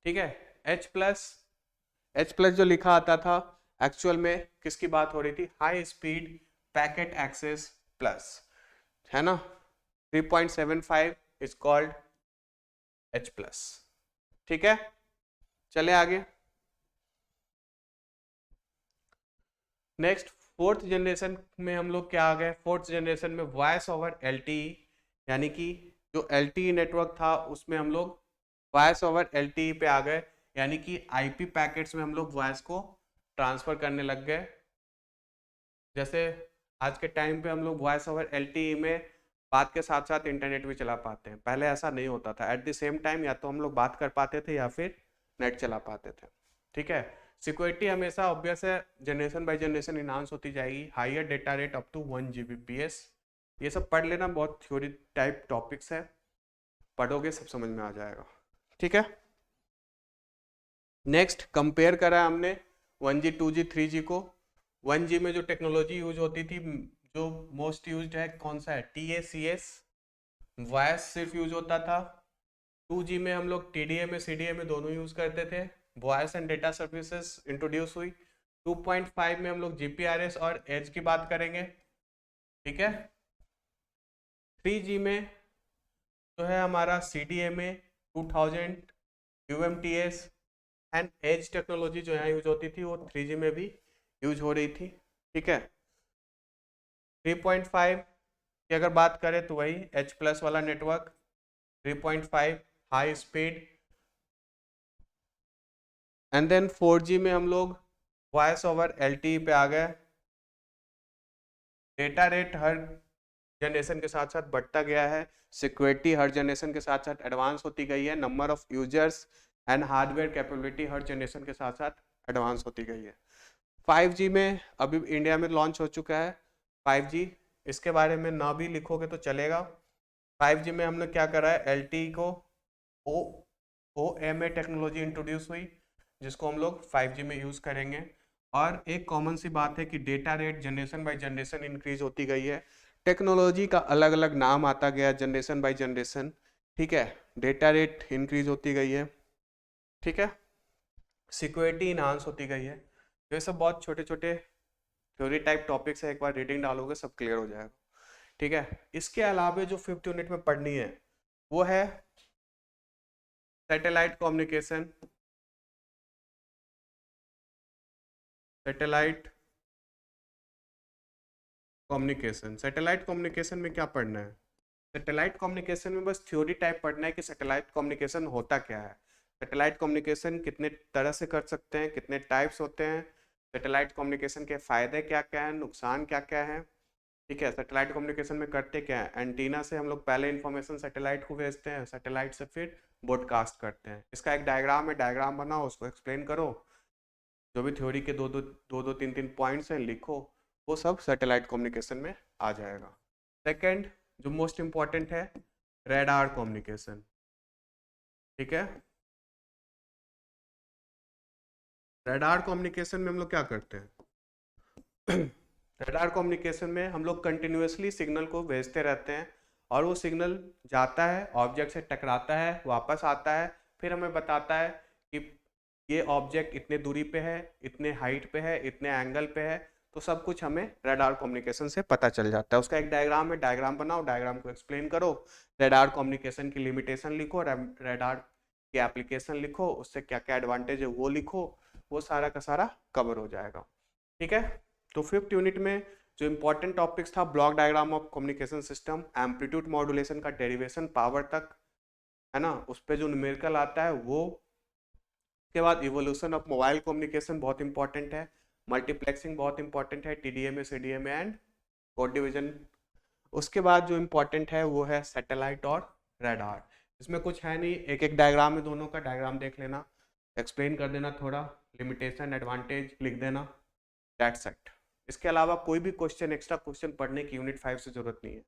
S1: ठीक है। H+ जो लिखा आता था एक्चुअल में किसकी बात हो रही थी, high speed packet access plus, है ना। 3.75 इज कॉल्ड H+, ठीक है। चले आगे, नेक्स्ट फोर्थ जनरेशन में हम लोग क्या आ गए, फोर्थ जनरेशन में वॉइस ओवर LTE, यानी कि जो LTE नेटवर्क था उसमें हम लोग वॉइस ओवर LTE पे आ गए, यानी कि IP पैकेट्स में हम लोग वॉइस को ट्रांसफर करने लग गए। जैसे आज के टाइम पे हम लोग वॉइस ओवर LTE में बात के साथ साथ इंटरनेट भी चला पाते हैं, पहले ऐसा नहीं होता था। एट द सेम टाइम या तो हम लोग बात कर पाते थे या फिर नेट चला पाते थे, ठीक है। सिक्योरिटी हमेशा ऑब्वियस है जनरेशन बाय जनरेशन इनहांस होती जाएगी, higher data rate up to 1 Gbps, ये सब पढ़ लेना, बहुत थ्योरी टाइप टॉपिक्स है, पढ़ोगे सब समझ में आ जाएगा, ठीक है। नेक्स्ट कंपेयर करा है हमने 1G 2G 3G को। 1G में जो टेक्नोलॉजी यूज होती थी, जो मोस्ट यूज्ड है कौन सा है, TACS, वॉइस सिर्फ यूज होता था। 2G में हम लोग TDMA CDMA दोनों यूज करते थे, voice and data services introduce हुई। 2.5 में हम लोग GPRS और एज की बात करेंगे, ठीक है। 3G में जो है हमारा CDMA 2000, UMTS and edge technology जो यहाँ यूज होती थी वो 3G में भी यूज हो रही थी, ठीक है। 3.5 की अगर बात करें तो वही H+ वाला network, 3.5 high speed, and then 4G में हम लोग वॉइस ओवर LTE पे आ गए। डेटा रेट हर जनरेशन के साथ साथ बढ़ता गया है, सिक्योरिटी हर जनरेशन के साथ साथ एडवांस होती गई है, number of users and hardware capability her generation के साथ साथ एडवांस होती गई है। 5G में अभी इंडिया में लॉन्च हो चुका है 5G, इसके बारे में ना भी लिखोगे तो चलेगा। 5G में हमने क्या करा है, LTE को OMA टेक्नोलॉजी इंट्रोड्यूस हुई, जिसको हम लोग 5G में यूज करेंगे। और एक कॉमन सी बात है कि data rate generation by generation increase होती गई है, टेक्नोलॉजी का अलग अलग नाम आता गया जनरेशन बाय जनरेशन, ठीक है। डेटा रेट इंक्रीज होती गई है, ठीक है, सिक्योरिटी इनहांस होती गई है। ये सब बहुत छोटे छोटे थ्योरी टाइप टॉपिक्स है, एक बार रीडिंग डालोगे सब क्लियर हो जाएगा, ठीक है, इसके अलावा जो 5th यूनिट में पढ़नी है वो है satellite communication. Satellite communication, satellite communication में क्या पढ़ना है? सैटेलाइट कम्युनिकेशन में बस थ्योरी टाइप पढ़ना है कि सैटेलाइट कम्युनिकेशन होता क्या है, सैटेलाइट कम्युनिकेशन कितने तरह से कर सकते हैं, कितने टाइप्स होते हैं, सैटेलाइट कम्युनिकेशन के फायदे क्या क्या हैं, नुकसान क्या क्या है। ठीक है, सैटेलाइट कम्युनिकेशन में करते क्या है, एंटीना से हम लोग पहले इंफॉर्मेशन सैटेलाइट को भेजते हैं, सैटेलाइट से फिर ब्रॉडकास्ट करते हैं। इसका एक डायग्राम है, डायग्राम बनाओ, उसको एक्सप्लेन करो, जो भी थ्योरी के दो तीन तीन पॉइंट्स हैं लिखो, वो सब सैटेलाइट कम्युनिकेशन में आ जाएगा। सेकंड जो मोस्ट इम्पॉर्टेंट है, रडार कम्युनिकेशन। ठीक है, रडार कम्युनिकेशन में हम लोग क्या करते हैं? रडार कम्युनिकेशन में हम लोग कंटिन्यूसली सिग्नल को भेजते रहते हैं और वो सिग्नल जाता है, ऑब्जेक्ट से टकराता है, वापस आता है, फिर हमें बताता है कि ये ऑब्जेक्ट इतने दूरी पे है, इतने हाइट पे है, इतने एंगल पे है। तो सब कुछ हमें रडार कम्युनिकेशन से पता चल जाता है। उसका एक डायग्राम है, डायग्राम बनाओ, डायग्राम को एक्सप्लेन करो, रडार कम्युनिकेशन की लिमिटेशन लिखो, रडार की एप्लीकेशन लिखो, उससे क्या क्या एडवांटेज है वो लिखो, वो सारा का सारा कवर हो जाएगा। ठीक है, तो 5th यूनिट में जो इंपॉर्टेंट टॉपिक्स था, block diagram of communication system, amplitude modulation का डेरिवेशन पावर तक, है ना, उस पर जो न्यूमेरिकल आता है वो, के बाद इवोल्यूशन ऑफ मोबाइल कम्युनिकेशन बहुत इंपॉर्टेंट है, मल्टीप्लेक्सिंग बहुत इंपॉर्टेंट है, TDMA CDMA and code division. उसके बाद जो इंपॉर्टेंट है वो है सैटेलाइट और रडार। इसमें कुछ है नहीं, एक एक डायग्राम में दोनों का डायग्राम देख लेना, एक्सप्लेन कर देना, थोड़ा लिमिटेशन एडवांटेज लिख देना, दैट्स इट। इसके अलावा कोई भी क्वेश्चन, एक्स्ट्रा क्वेश्चन पढ़ने की यूनिट 5 से जरूरत नहीं है,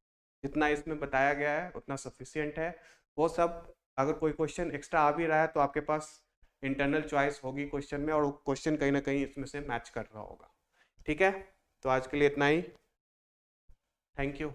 S1: जितना इसमें बताया गया है उतना सफिशियंट है। वो सब अगर कोई क्वेश्चन एक्स्ट्रा आ भी रहा है तो आपके पास इंटरनल चॉइस होगी क्वेश्चन में, और वो क्वेश्चन कहीं ना कहीं इसमें से मैच कर रहा होगा। ठीक है, तो आज के लिए इतना ही, थैंक यू।